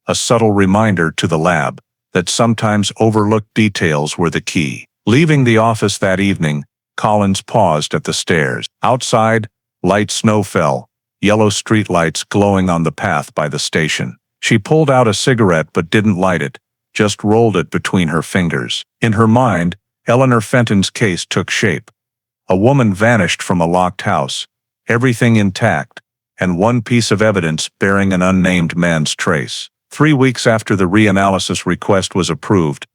a subtle reminder to the lab that sometimes overlooked details were the key. Leaving the office that evening, Collins paused at the stairs. Outside, light snow fell, yellow streetlights glowing on the path by the station. She pulled out a cigarette but didn't light it, just rolled it between her fingers. In her mind, Eleanor Fenton's case took shape. A woman vanished from a locked house, everything intact, and one piece of evidence bearing an unnamed man's trace. 3 weeks after the reanalysis request was approved,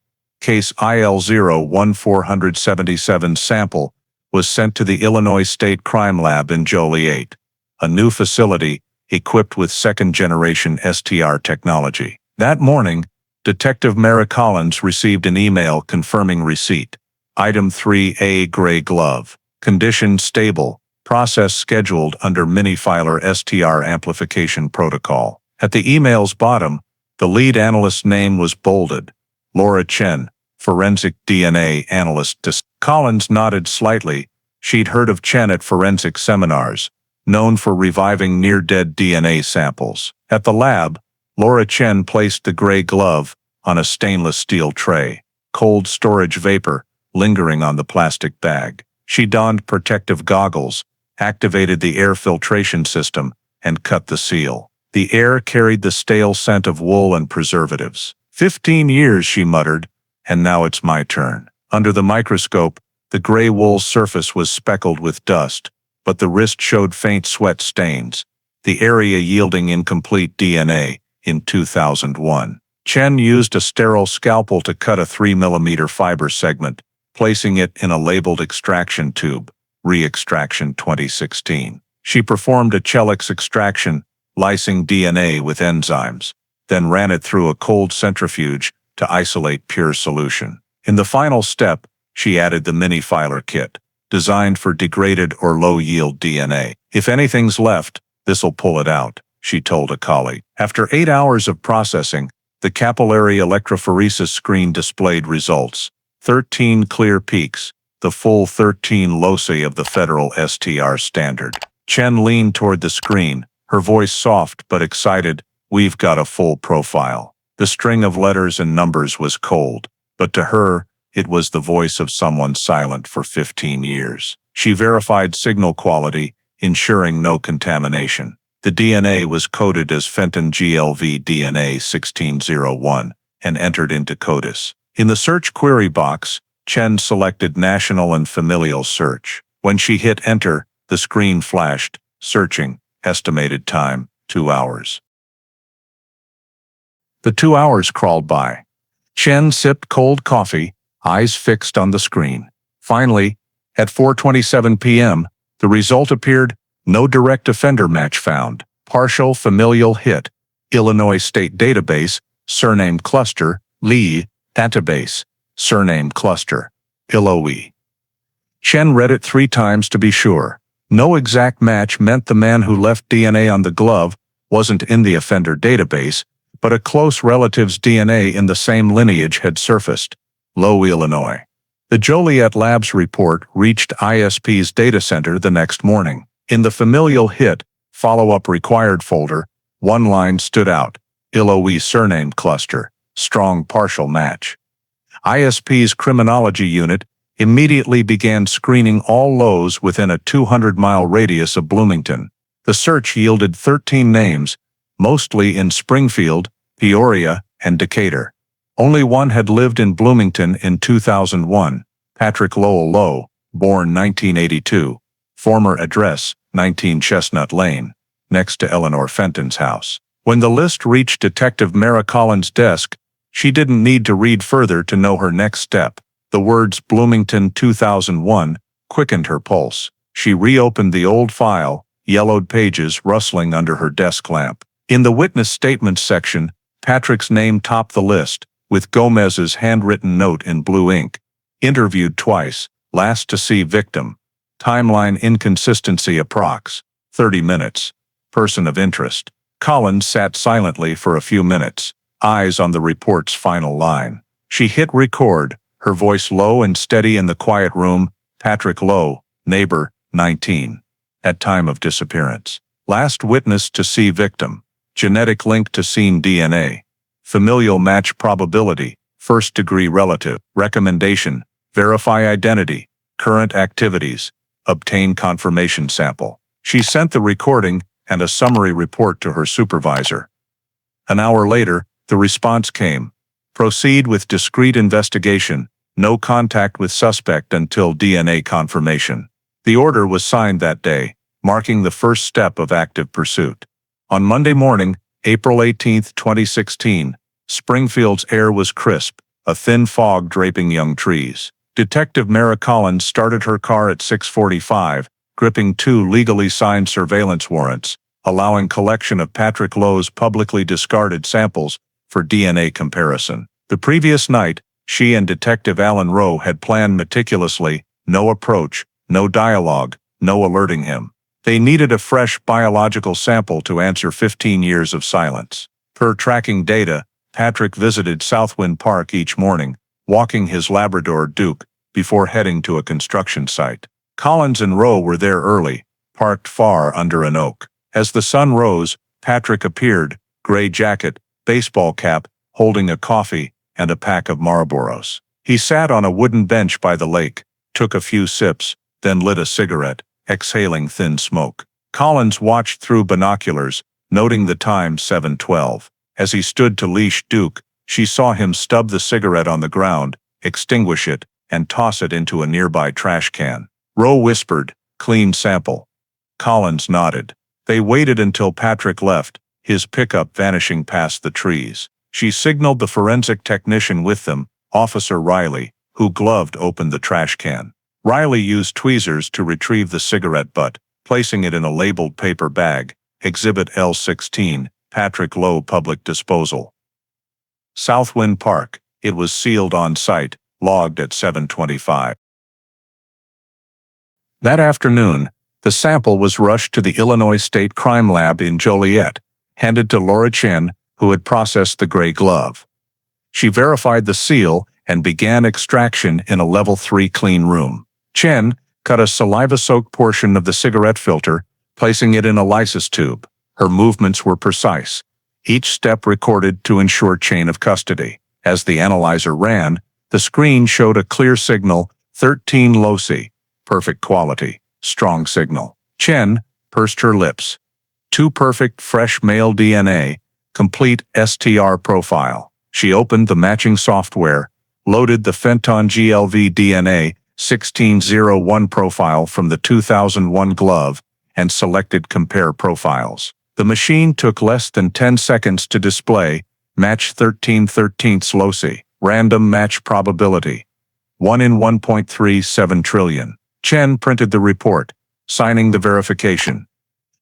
case IL-01477 sample was sent to the Illinois State Crime Lab in Joliet, a new facility equipped with second-generation STR technology. That morning, Detective Mara Collins received an email confirming receipt. Item 3A gray glove. Condition stable. Process scheduled under minifiler STR amplification protocol. At the email's bottom, the lead analyst's name was bolded. Laura Chen, forensic DNA analyst. Collins nodded slightly. She'd heard of Chen at forensic seminars, known for reviving near-dead DNA samples. At the lab, Laura Chen placed the gray glove on a stainless steel tray, cold storage vapor lingering on the plastic bag. She donned protective goggles, activated the air filtration system, and cut the seal. The air carried the stale scent of wool and preservatives. 15 years, she muttered, and now it's my turn. Under the microscope, the gray wool surface was speckled with dust, but the wrist showed faint sweat stains, the area yielding incomplete DNA in 2001. Chen used a sterile scalpel to cut a 3mm fiber segment, placing it in a labeled extraction tube, re-extraction 2016. She performed a Chelix extraction, lysing DNA with enzymes, then ran it through a cold centrifuge to isolate pure solution. In the final step, she added the minifiler kit, designed for degraded or low-yield DNA. "If anything's left, this'll pull it out," she told a colleague. After 8 hours of processing, the capillary electrophoresis screen displayed results. 13 clear peaks, the full 13 loci of the federal STR standard. Chen leaned toward the screen, her voice soft but excited. "We've got a full profile." The string of letters and numbers was cold, but to her, it was the voice of someone silent for 15 years. She verified signal quality, ensuring no contamination. The DNA was coded as Fenton GLV DNA 1601 and entered into CODIS. In the search query box, Chen selected National and Familial Search. When she hit Enter, the screen flashed, "Searching, estimated time, 2 hours." The 2 hours crawled by. Chen sipped cold coffee, eyes fixed on the screen. Finally, at 4:27 p.m., the result appeared: no direct offender match found. Partial familial hit. Illinois State Database, surname cluster, Lee, database, surname cluster, ILOE. Chen read it 3 times to be sure. No exact match meant the man who left DNA on the glove wasn't in the offender database, but a close relative's DNA in the same lineage had surfaced. Low, Illinois. The Joliet Labs report reached ISP's data center the next morning. In the familial hit, follow-up required folder, one line stood out: ILOE surname cluster, strong partial match. ISP's criminology unit immediately began screening all lows within a 200-mile radius of Bloomington. The search yielded 13 names, mostly in Springfield, Peoria, and Decatur. Only one had lived in Bloomington in 2001, Patrick Lowell Lowe, born 1982. Former address, 19 Chestnut Lane, next to Eleanor Fenton's house. When the list reached Detective Mara Collins' desk, she didn't need to read further to know her next step. The words Bloomington 2001 quickened her pulse. She reopened the old file, yellowed pages rustling under her desk lamp. In the witness statements section, Patrick's name topped the list, with Gomez's handwritten note in blue ink. Interviewed twice, last to see victim. Timeline inconsistency approx. 30 minutes. Person of interest. Collins sat silently for a few minutes, eyes on the report's final line. She hit record, her voice low and steady in the quiet room. Patrick Lowe, neighbor, 19. At time of disappearance. Last witness to see victim. Genetic link to scene DNA. Familial match probability, first-degree relative. Recommendation, verify identity. Current activities, obtain confirmation sample. She sent the recording and a summary report to her supervisor. An hour later, the response came. Proceed with discreet investigation, no contact with suspect until DNA confirmation. The order was signed that day, marking the first step of active pursuit. On Monday morning, April 18, 2016, Springfield's air was crisp, a thin fog draping young trees. Detective Mara Collins started her car at 6:45, gripping 2 legally signed surveillance warrants, allowing collection of Patrick Lowe's publicly discarded samples for DNA comparison. The previous night, she and Detective Alan Rowe had planned meticulously: no approach, no dialogue, no alerting him. They needed a fresh biological sample to answer 15 years of silence. Per tracking data, Patrick visited Southwind Park each morning, walking his Labrador Duke, before heading to a construction site. Collins and Rowe were there early, parked far under an oak. As the sun rose, Patrick appeared, gray jacket, baseball cap, holding a coffee and a pack of Marlboros. He sat on a wooden bench by the lake, took a few sips, then lit a cigarette, exhaling thin smoke. Collins watched through binoculars, noting the time 7:12. As he stood to leash Duke, she saw him stub the cigarette on the ground, extinguish it, and toss it into a nearby trash can. Rowe whispered, "Clean sample." Collins nodded. They waited until Patrick left, his pickup vanishing past the trees. She signaled the forensic technician with them, Officer Riley, who gloved open the trash can. Riley used tweezers to retrieve the cigarette butt, placing it in a labeled paper bag, Exhibit L16, Patrick Lowe Public Disposal. Southwind Park. It was sealed on site, logged at 7:25. That afternoon, the The sample was rushed to the Illinois State Crime Lab in Joliet, handed to Laura Chen, who had processed the gray glove. She verified the seal and began extraction in a level 3 clean room. Chen cut a saliva-soaked portion of the cigarette filter, placing it in a lysis tube. Her movements were precise, each step recorded to ensure chain of custody. As the analyzer ran, the screen showed a clear signal, 13 loci, perfect quality, strong signal. Chen pursed her lips. 2 perfect fresh male DNA, complete STR profile. She opened the matching software, loaded the Fenton GLV DNA 1601 profile from the 2001 glove, and selected Compare Profiles. The machine took less than 10 seconds to display, match 13/13 loci, random match probability, 1 in 1.37 trillion. Chen printed the report, signing the verification.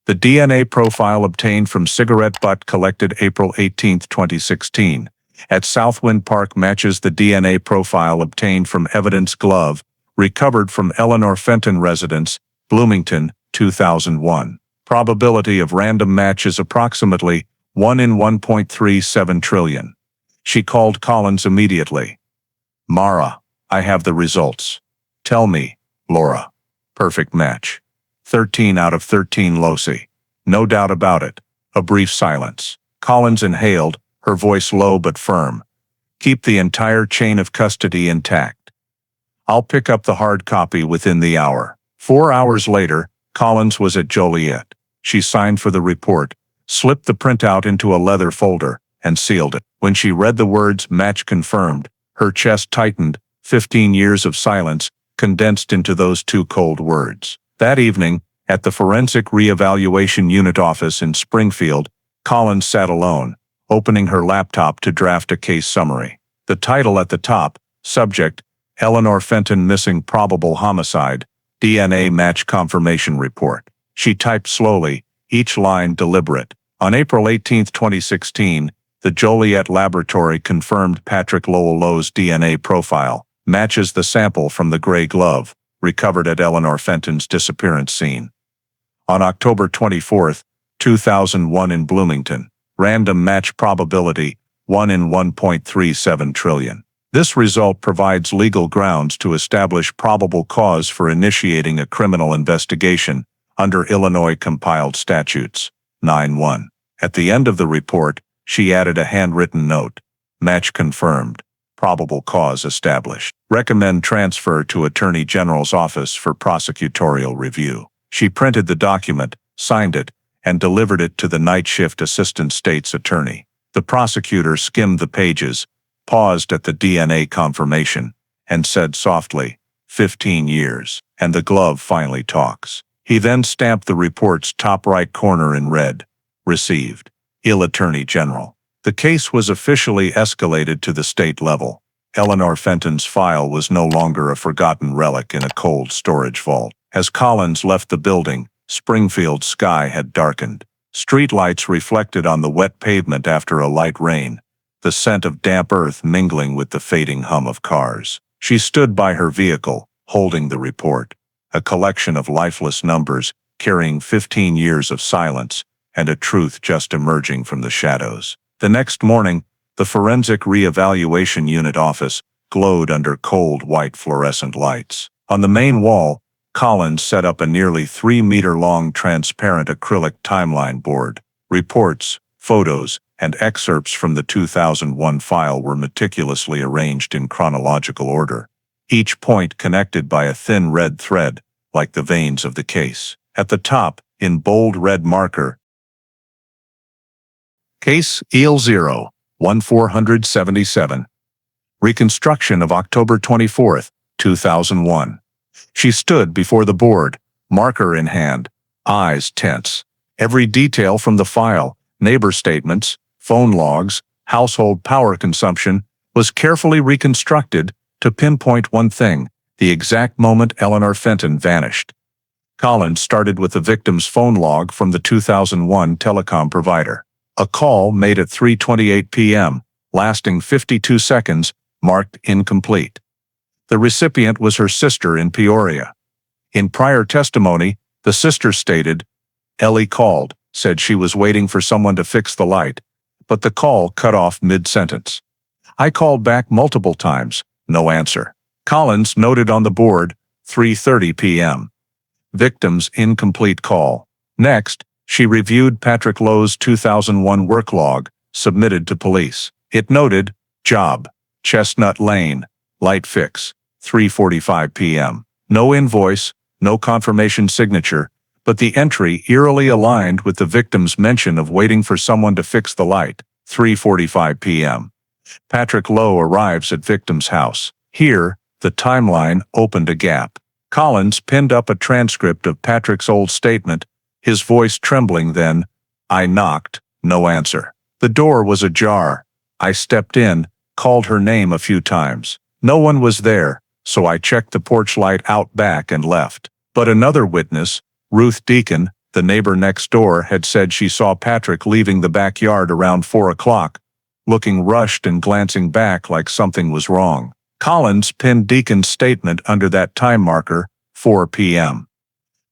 The DNA profile obtained from cigarette butt collected April 18, 2016, at Southwind Park matches the DNA profile obtained from evidence glove, recovered from Eleanor Fenton residence, Bloomington, 2001. Probability of random match is approximately 1 in 1.37 trillion. She called Collins immediately. "Mara, I have the results." "Tell me, Laura." "Perfect match. 13 out of 13 loci. No doubt about it." A brief silence. Collins inhaled, her voice low but firm. "Keep the entire chain of custody intact. I'll pick up the hard copy within the hour." 4 hours later, Collins was at Joliet. She signed for the report, slipped the printout into a leather folder, and sealed it. When she read the words "match confirmed," her chest tightened, 15 years of silence condensed into those 2 cold words. That evening, at the Forensic Reevaluation Unit office in Springfield, Collins sat alone, opening her laptop to draft a case summary. The title at the top, subject, Eleanor Fenton missing probable homicide, DNA match confirmation report. She typed slowly, each line deliberate. On April 18, 2016, the Joliet laboratory confirmed Patrick Lowe's DNA profile matches the sample from the gray glove, recovered at Eleanor Fenton's disappearance scene. On October 24, 2001 in Bloomington, random match probability, 1 in 1.37 trillion. This result provides legal grounds to establish probable cause for initiating a criminal investigation under Illinois compiled statutes. 9-1. At the end of the report, she added a handwritten note. Match confirmed. Probable cause established. Recommend transfer to Attorney General's office for prosecutorial review. She printed the document, signed it, and delivered it to the night shift assistant state's attorney. The prosecutor skimmed the pages, paused at the DNA confirmation, and said softly, 15 years, and the glove finally talks. He then stamped the report's top right corner in red. Received. Ill Attorney General. The case was officially escalated to the state level. Eleanor Fenton's file was no longer a forgotten relic in a cold storage vault. As Collins left the building, Springfield's sky had darkened. Streetlights reflected on the wet pavement after a light rain, the scent of damp earth mingling with the fading hum of cars. She stood by her vehicle, holding the report, a collection of lifeless numbers carrying 15 years of silence and a truth just emerging from the shadows. The next morning, the Forensic Reevaluation Unit office glowed under cold white fluorescent lights. On the main wall, Collins set up a nearly 3-meter-long transparent acrylic timeline board. Reports, photos, and excerpts from the 2001 file were meticulously arranged in chronological order, each point connected by a thin red thread, like the veins of the case. At the top, in bold red marker, Case EL 0-1477. Reconstruction of October 24, 2001. She stood before the board, marker in hand, eyes tense. Every detail from the file, neighbor statements, phone logs, household power consumption, was carefully reconstructed to pinpoint one thing, the exact moment Eleanor Fenton vanished. Collins started with the victim's phone log from the 2001 telecom provider. A call made at 3:28 p.m., lasting 52 seconds, marked incomplete. The recipient was her sister in Peoria. In prior testimony, The sister stated, "Ellie called, said she was waiting for someone to fix the light, but the call cut off mid-sentence. I called back multiple times, no answer." Collins noted on the board, 3:30 p.m. Victim's incomplete call. Next, she reviewed Patrick Lowe's 2001 work log, submitted to police. It noted, job, Chestnut Lane, light fix, 3:45 p.m. No invoice, no confirmation signature, but the entry eerily aligned with the victim's mention of waiting for someone to fix the light, 3:45 p.m. Patrick Lowe arrives at victim's house. Here, the timeline opened a gap. Collins pinned up a transcript of Patrick's old statement, his voice trembling then, "I knocked, no answer. The door was ajar. I stepped in, called her name a few times. No one was there, so I checked the porch light out back and left." But another witness, Ruth Deacon, the neighbor next door, had said she saw Patrick leaving the backyard around 4 o'clock, looking rushed and glancing back like something was wrong. Collins pinned Deacon's statement under that time marker, 4 p.m.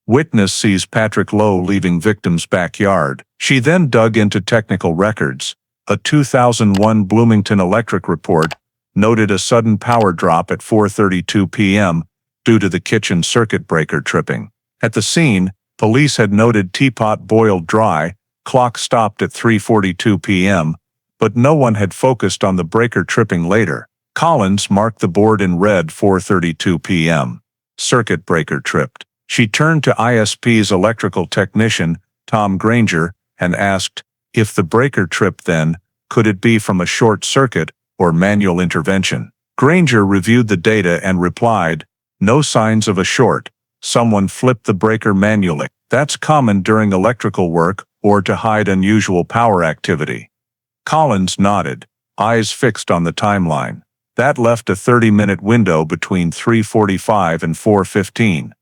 Witness sees Patrick Lowe leaving victim's backyard. She then dug into technical records. A 2001 Bloomington electric report noted a sudden power drop at 4:32 p.m. due to the kitchen circuit breaker tripping. At the scene, police had noted teapot boiled dry, clock stopped at 3:42 p.m., but no one had focused on the breaker tripping later. Collins marked the board in red, 4:32 p.m. Circuit breaker tripped. She turned to ISP's electrical technician, Tom Granger, and asked, if the breaker tripped then, could it be from a short circuit or manual intervention? Granger reviewed the data and replied, no signs of a short. Someone flipped the breaker manually. That's common during electrical work or to hide unusual power activity. Collins nodded, eyes fixed on the timeline. That left a 30-minute window between 3:45 and 4:15.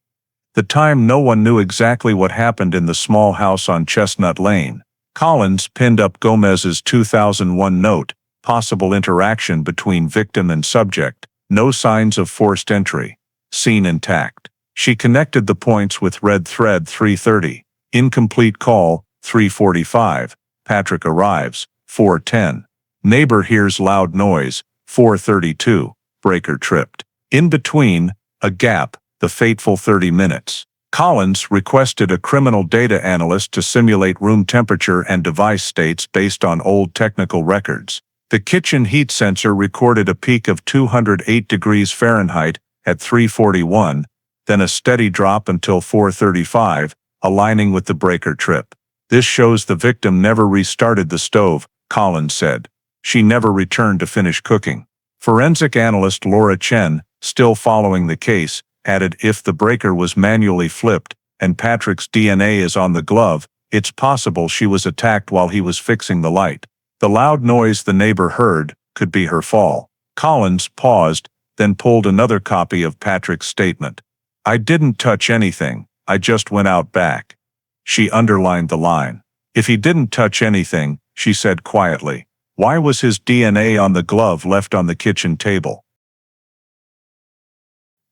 The time no one knew exactly what happened in the small house on Chestnut Lane. Collins pinned up Gomez's 2001 note, possible interaction between victim and subject, no signs of forced entry, scene intact. She connected the points with red thread 3:30, incomplete call, 3:45, Patrick arrives, 4:10. Neighbor hears loud noise, 4:32, breaker tripped. In between, a gap, the fateful 30 minutes. Collins requested a criminal data analyst to simulate room temperature and device states based on old technical records. The kitchen heat sensor recorded a peak of 208 degrees Fahrenheit at 3:41, then a steady drop until 4:35, aligning with the breaker trip. This shows the victim never restarted the stove, Collins said. She never returned to finish cooking. Forensic analyst Laura Chen, still following the case, added if the breaker was manually flipped and Patrick's DNA is on the glove, it's possible she was attacked while he was fixing the light. The loud noise the neighbor heard could be her fall. Collins paused, then pulled another copy of Patrick's statement. I didn't touch anything, I just went out back. She underlined the line. If he didn't touch anything, she said quietly, why was his DNA on the glove left on the kitchen table?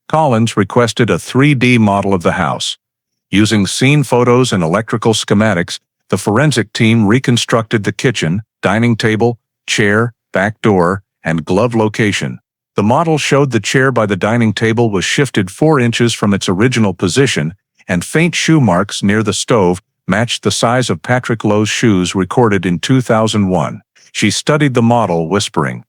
Collins requested a 3D model of the house. Using scene photos and electrical schematics, the forensic team reconstructed the kitchen, dining table, chair, back door, and glove location. The model showed the chair by the dining table was shifted 4 inches from its original position, and faint shoe marks near the stove matched the size of Patrick Lowe's shoes recorded in 2001. She studied the model, whispering.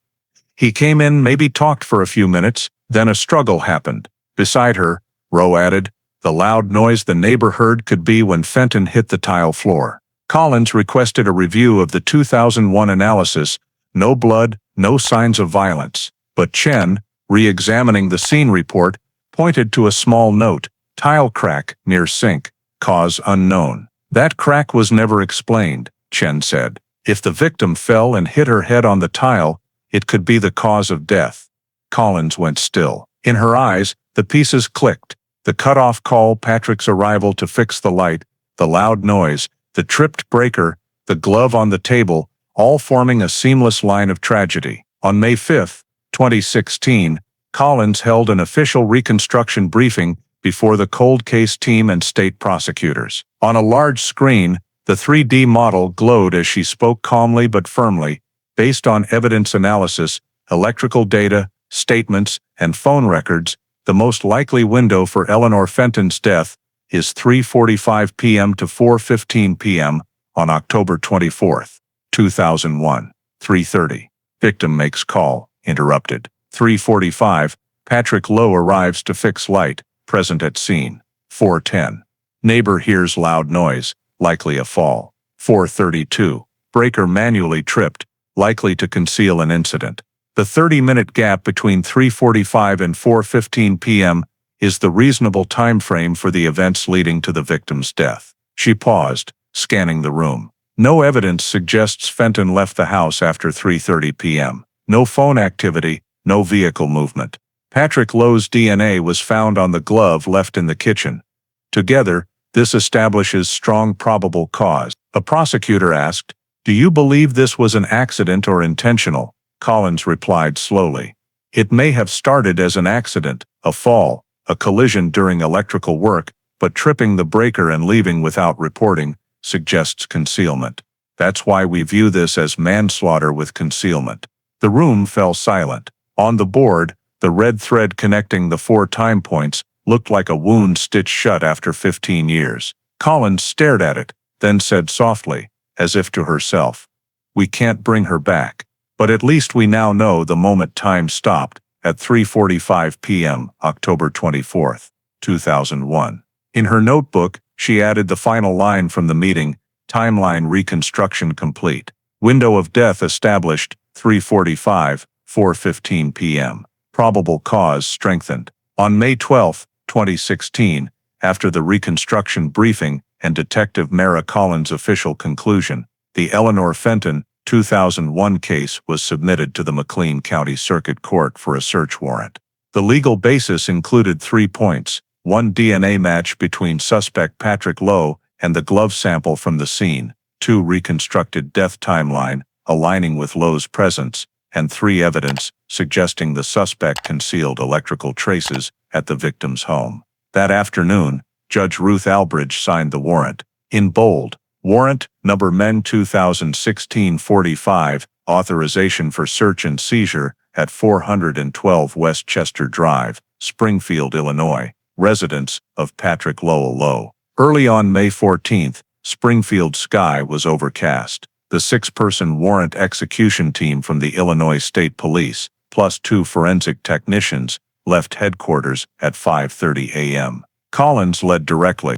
He came in, maybe talked for a few minutes, then a struggle happened. Beside her, Rowe added, the loud noise the neighbor heard could be when Fenton hit the tile floor. Collins requested a review of the 2001 analysis, no blood, no signs of violence. But Chen, re-examining the scene report, pointed to a small note, tile crack near sink, cause unknown. That crack was never explained, Chen said. If the victim fell and hit her head on the tile, it could be the cause of death. Collins went still. In her eyes, the pieces clicked. The cut-off call, Patrick's arrival to fix the light, the loud noise, the tripped breaker, the glove on the table, all forming a seamless line of tragedy. On May 5, 2016, Collins held an official reconstruction briefing before the cold case team and state prosecutors. On a large screen, the 3D model glowed as she spoke calmly but firmly, based on evidence analysis, electrical data, statements, and phone records. The most likely window for Eleanor Fenton's death is 3:45 p.m. to 4:15 p.m. on October 24, 2001. 3:30. Victim makes call, interrupted. 3:45. Patrick Lowe arrives to fix light, present at scene. 4:10. Neighbor hears loud noise, likely a fall. 4:32. Breaker manually tripped, likely to conceal an incident. The 30-minute gap between 3:45 and 4:15 p.m. is the reasonable time frame for the events leading to the victim's death. She paused, scanning the room. No evidence suggests Fenton left the house after 3:30 p.m. No phone activity, no vehicle movement. Patrick Lowe's DNA was found on the glove left in the kitchen. Together, this establishes strong probable cause. A prosecutor asked, "Do you believe this was an accident or intentional?" Collins replied slowly, "It may have started as an accident, a fall, a collision during electrical work, but tripping the breaker and leaving without reporting suggests concealment. That's why we view this as manslaughter with concealment." The room fell silent. On the board, the red thread connecting the 4 time points looked like a wound stitched shut after 15 years. Collins stared at it, then said softly, as if to herself, "We can't bring her back. But at least we now know the moment time stopped, at 3:45 p.m., October 24, 2001. In her notebook, she added the final line from the meeting, "Timeline reconstruction complete. Window of death established, 3:45, 4:15 p.m. Probable cause strengthened." On May 12, 2016, after the reconstruction briefing and Detective Mara Collins' official conclusion, the Eleanor Fenton, 2001 case was submitted to the McLean County Circuit Court for a search warrant. The legal basis included 3 points: 1 DNA match between suspect Patrick Lowe and the glove sample from the scene, 2 reconstructed death timeline, aligning with Lowe's presence, and 3 evidence suggesting the suspect concealed electrical traces at the victim's home. That afternoon, Judge Ruth Albridge signed the warrant. In bold, Warrant Number Men 2016-45, authorization for search and seizure at 412 West Chester Drive, Springfield, Illinois, residence of Patrick Lowell Lowe. Early on May 14, Springfield's sky was overcast. The 6-person warrant execution team from the Illinois State Police, plus 2 forensic technicians, left headquarters at 5:30 a.m. Collins led directly.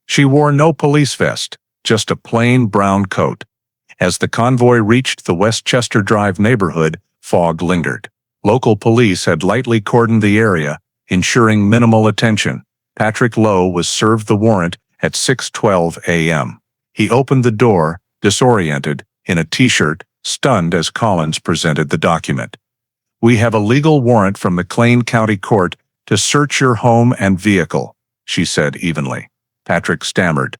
She wore no police vest, just a plain brown coat. As the convoy reached the West Chester Drive neighborhood, fog lingered. Local police had lightly cordoned the area, ensuring minimal attention. Patrick Lowe was served the warrant at 6:12 a.m. He opened the door, disoriented, in a t-shirt, stunned as Collins presented the document. "We have a legal warrant from McLean County Court to search your home and vehicle," she said evenly. Patrick stammered,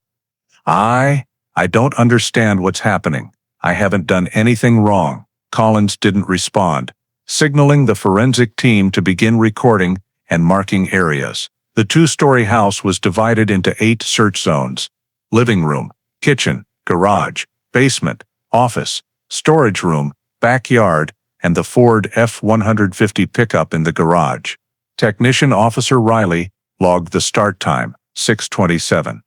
I don't understand what's happening. I haven't done anything wrong." Collins didn't respond, signaling the forensic team to begin recording and marking areas. The 2-story house was divided into 8 search zones: living room, kitchen, garage, basement, office, storage room, backyard, and the Ford F-150 pickup in the garage. Technician Officer Riley logged the start time, 6:27.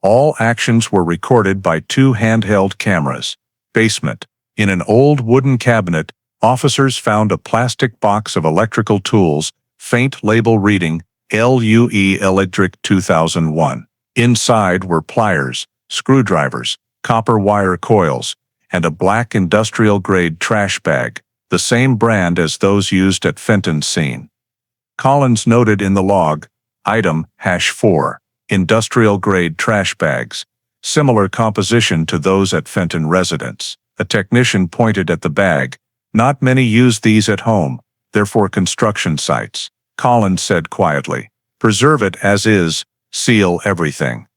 All actions were recorded by 2 handheld cameras. Basement. In an old wooden cabinet, officers found a plastic box of electrical tools, faint label reading, LUE Electric 2001. Inside were pliers, screwdrivers, copper wire coils, and a black industrial-grade trash bag, the same brand as those used at Fenton's scene. Collins noted in the log, item #4, industrial-grade trash bags, similar composition to those at Fenton residence. A technician pointed at the bag. "Not many use these at home, they're for construction sites," Collins said quietly. "Preserve it as is, seal everything."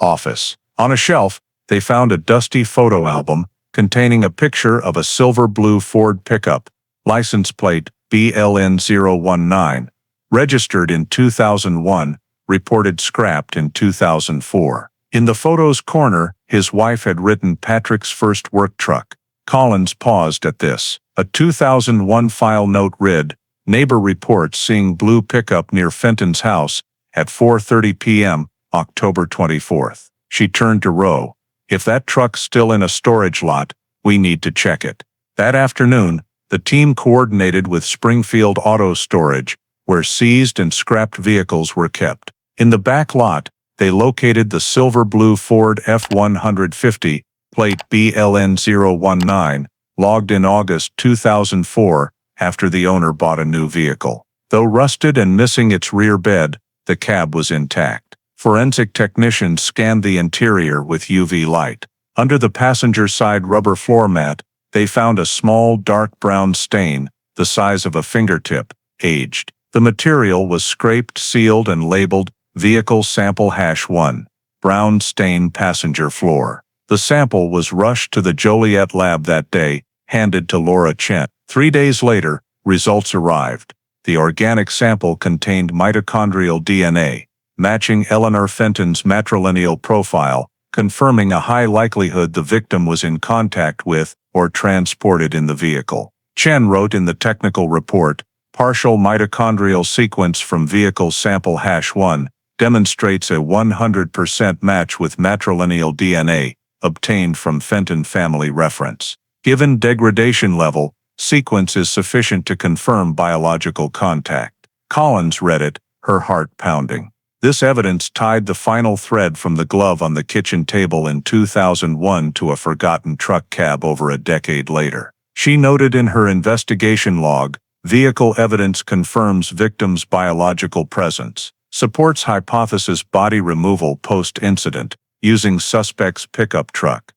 Office. On a shelf, they found a dusty photo album containing a picture of a silver-blue Ford pickup, license plate BLN 019, Registered in 2001, reported scrapped in 2004. In the photo's corner, his wife had written Patrick's first work truck. Collins paused at this. A 2001 file note read, "Neighbor reports seeing blue pickup near Fenton's house at 4:30 p.m., October 24th. She turned to Roe. "If that truck's still in a storage lot, we need to check it." That afternoon, the team coordinated with Springfield Auto Storage, where seized and scrapped vehicles were kept. In the back lot, they located the silver-blue Ford F-150, plate BLN019, logged in August 2004 after the owner bought a new vehicle. Though rusted and missing its rear bed, the cab was intact. Forensic technicians scanned the interior with UV light. Under the passenger side rubber floor mat, they found a small dark brown stain, the size of a fingertip, aged. The material was scraped, sealed, and labeled Vehicle Sample #1, brown stain passenger floor. The sample was rushed to the Joliet lab that day, handed to Laura Chen. 3 days later, results arrived. The organic sample contained mitochondrial DNA, matching Eleanor Fenton's matrilineal profile, confirming a high likelihood the victim was in contact with or transported in the vehicle. Chen wrote in the technical report, "Partial mitochondrial sequence from vehicle sample #1 demonstrates a 100% match with matrilineal DNA obtained from Fenton family reference. Given degradation level, sequence is sufficient to confirm biological contact." Collins read it, her heart pounding. This evidence tied the final thread from the glove on the kitchen table in 2001 to a forgotten truck cab over a decade later. She noted in her investigation log, "Vehicle evidence confirms victim's biological presence. Supports hypothesis body removal post-incident, using suspect's pickup truck."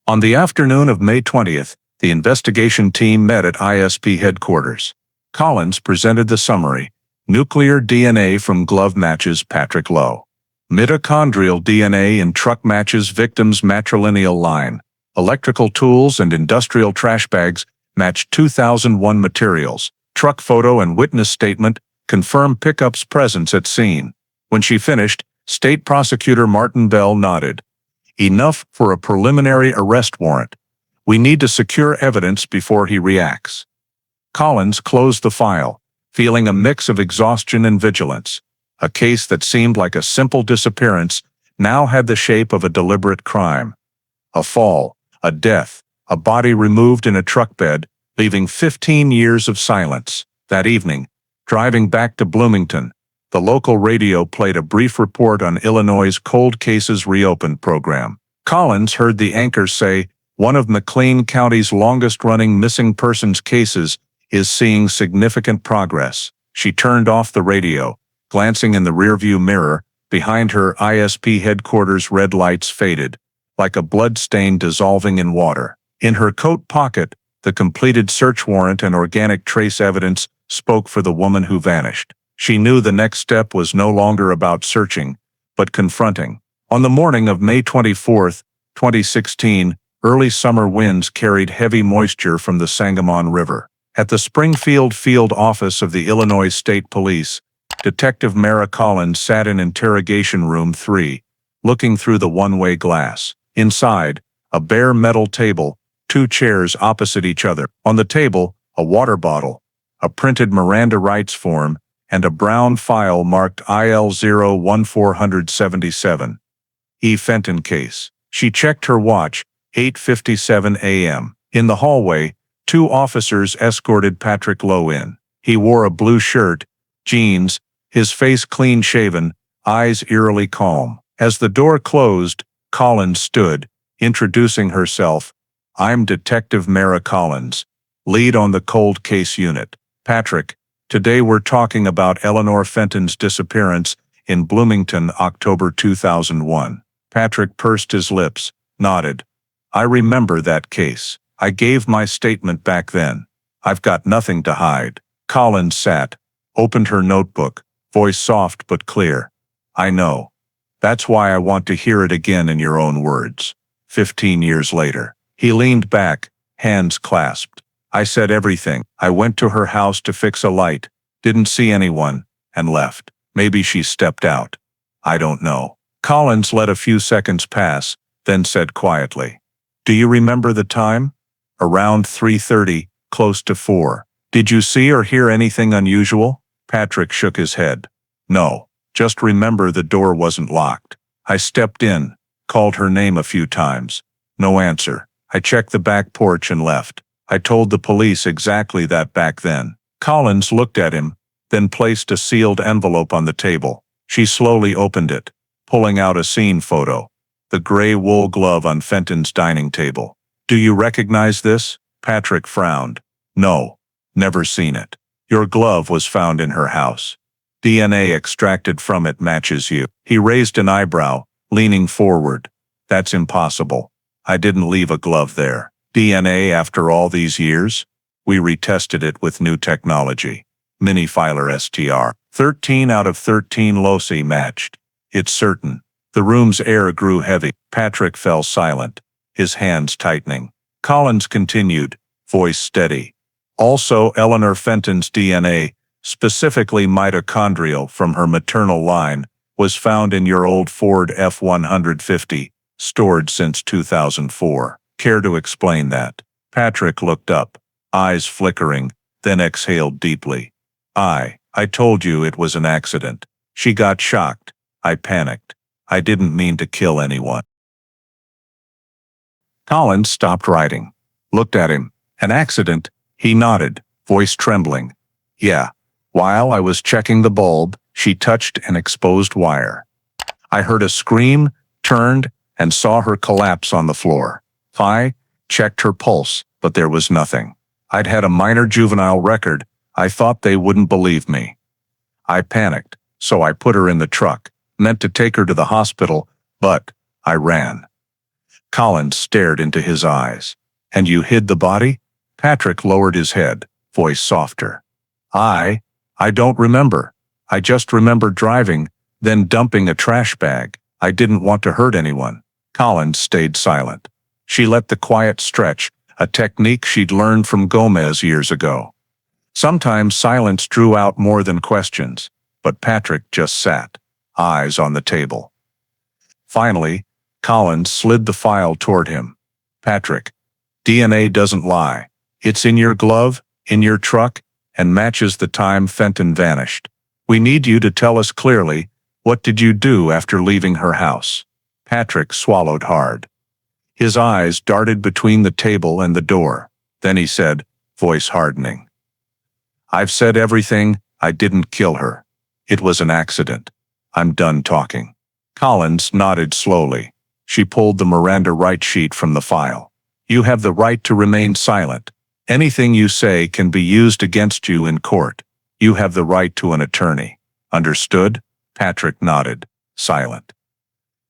On the afternoon of May 20th, the investigation team met at ISP headquarters. Collins presented the summary. Nuclear DNA from glove matches Patrick Lowe. Mitochondrial DNA in truck matches victim's matrilineal line. Electrical tools and industrial trash bags match 2001 materials. Truck photo and witness statement confirm pickup's presence at scene. When she finished, State Prosecutor Martin Bell nodded. "Enough for a preliminary arrest warrant. We need to secure evidence before he reacts." Collins closed the file, feeling a mix of exhaustion and vigilance. A case that seemed like a simple disappearance now had the shape of a deliberate crime. A fall, a death, a body removed in a truck bed, leaving 15 years of silence. That evening, driving back to Bloomington, the local radio played a brief report on Illinois' Cold Cases Reopened program. Collins heard the anchor say, "One of McLean County's longest-running missing persons cases is seeing significant progress." She turned off the radio, glancing in the rearview mirror. Behind her ISP headquarters red lights faded, like a blood stain dissolving in water. In her coat pocket, the completed search warrant and organic trace evidence spoke for the woman who vanished. She knew the next step was no longer about searching, but confronting. On the morning of May 24, 2016, early summer winds carried heavy moisture from the Sangamon River. At the Springfield field office of the Illinois State Police, Detective Mara Collins sat in Interrogation Room 3, looking through the one-way glass. Inside, a bare metal table, 2 chairs opposite each other. On the table, a water bottle, a printed Miranda rights form, and a brown file marked IL-01477. E. Fenton case. She checked her watch, 8:57 a.m. In the hallway, 2 officers escorted Patrick Lowe in. He wore a blue shirt, jeans, his face clean-shaven, eyes eerily calm. As the door closed, Collins stood, introducing herself. "I'm Detective Mara Collins, lead on the cold case unit. Patrick, today we're talking about Eleanor Fenton's disappearance in Bloomington, October 2001. Patrick pursed his lips, nodded. "I remember that case. I gave my statement back then. I've got nothing to hide." Collins sat, opened her notebook, voice soft but clear. "I know. That's why I want to hear it again in your own words." 15 years later. He leaned back, hands clasped. I said everything. I went to her house to fix a light, didn't see anyone, and left. Maybe she stepped out. I don't know. Collins let a few seconds pass, then said quietly, "Do you remember the time?" "Around 3:30, close to 4. Did you see or hear anything unusual?" Patrick shook his head. "No, just remember the door wasn't locked. I stepped in, called her name a few times. No answer. I checked the back porch and left. I told the police exactly that back then." Collins looked at him, then placed a sealed envelope on the table. She slowly opened it, pulling out a scene photo. The gray wool glove on Fenton's dining table. "Do you recognize this?" Patrick frowned. "No, never seen it. Your glove was found in her house. DNA extracted from it matches you." He raised an eyebrow, leaning forward. "That's impossible. I didn't leave a glove there." "DNA after all these years?" "We retested it with new technology. Mini-filer STR. 13 out of 13 loci matched. It's certain." The room's air grew heavy. Patrick fell silent, his hands tightening. Collins continued, voice steady. "Also, Eleanor Fenton's DNA, specifically mitochondrial from her maternal line, was found in your old Ford F-150, stored since 2004. Care to explain that?" Patrick looked up, eyes flickering, then exhaled deeply. I told you it was an accident." She got shocked. "I panicked. I didn't mean to kill anyone." Collins stopped writing, looked at him. "An accident?" He nodded, voice trembling. "Yeah. While I was checking the bulb, she touched an exposed wire. I heard a scream, turned, and saw her collapse on the floor. I checked her pulse, but there was nothing. I'd had a minor juvenile record. I thought they wouldn't believe me. I panicked, so I put her in the truck, meant to take her to the hospital, but I ran." Collins stared into his eyes. "And you hid the body?" Patrick lowered his head, voice softer. I don't remember. I just remember driving, then dumping a trash bag. I didn't want to hurt anyone." Collins stayed silent. She let the quiet stretch, a technique she'd learned from Gomez years ago. Sometimes silence drew out more than questions, but Patrick just sat, eyes on the table. Finally, Collins slid the file toward him. "Patrick, DNA doesn't lie. It's in your glove, in your truck, and matches the time Fenton vanished. We need you to tell us clearly, what did you do after leaving her house?" Patrick swallowed hard. His eyes darted between the table and the door. Then he said, voice hardening, "I've said everything. I didn't kill her. It was an accident. I'm done talking." Collins nodded slowly. She pulled the Miranda right sheet from the file. "You have the right to remain silent. Anything you say can be used against you in court. You have the right to an attorney. Understood?" Patrick nodded, silent.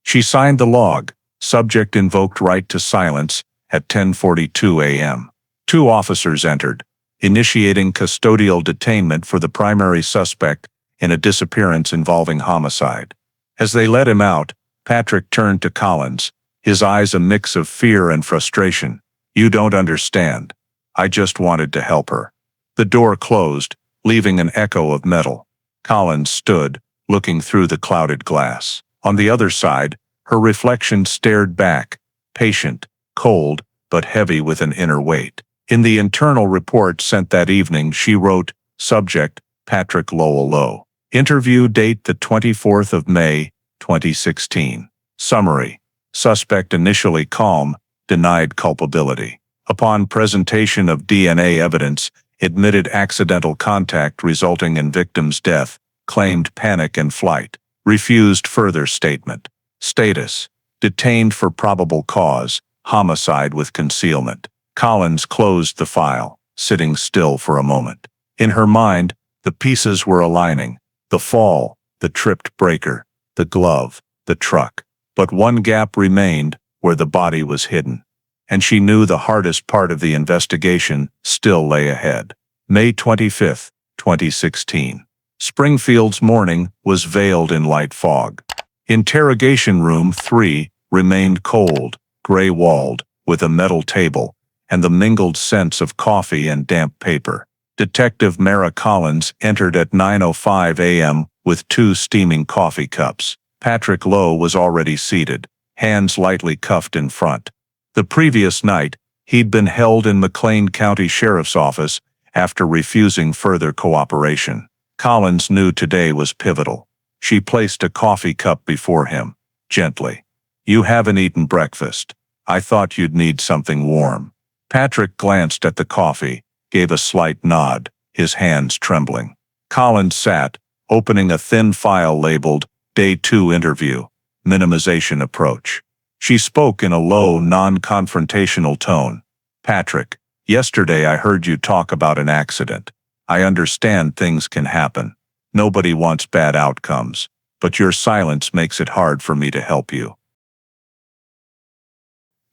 She signed the log. Subject invoked right to silence at 10:42 a.m. 2 officers entered, initiating custodial detainment for the primary suspect in a disappearance involving homicide. As they let him out, Patrick turned to Collins, his eyes a mix of fear and frustration. "You don't understand. I just wanted to help her." The door closed, leaving an echo of metal. Collins stood, looking through the clouded glass. On the other side, her reflection stared back, patient, cold, but heavy with an inner weight. In the internal report sent that evening, she wrote, "Subject, Patrick Lowell Lowe. Interview date the 24th of May, 2016. Summary. Suspect initially calm, denied culpability. Upon presentation of DNA evidence, admitted accidental contact resulting in victim's death, claimed panic and flight, refused further statement. Status. Detained for probable cause, homicide with concealment." Collins closed the file, sitting still for a moment. In her mind, the pieces were aligning. The fall, the tripped breaker, the glove, the truck. But one gap remained, where the body was hidden. And she knew the hardest part of the investigation still lay ahead. May 25, 2016. Springfield's morning was veiled in light fog. Interrogation room 3 remained cold, gray-walled, with a metal table, and the mingled scents of coffee and damp paper. Detective Mara Collins entered at 9:05 a.m. with 2 steaming coffee cups. Patrick Lowe was already seated, hands lightly cuffed in front. The previous night, he'd been held in McLean County Sheriff's Office after refusing further cooperation. Collins knew today was pivotal. She placed a coffee cup before him, gently. "You haven't eaten breakfast. I thought you'd need something warm." Patrick glanced at the coffee, gave a slight nod, his hands trembling. Collins sat, opening a thin file labeled Day 2 Interview, Minimization Approach. She spoke in a low, non-confrontational tone. "Patrick, yesterday I heard you talk about an accident. I understand things can happen. Nobody wants bad outcomes, but your silence makes it hard for me to help you."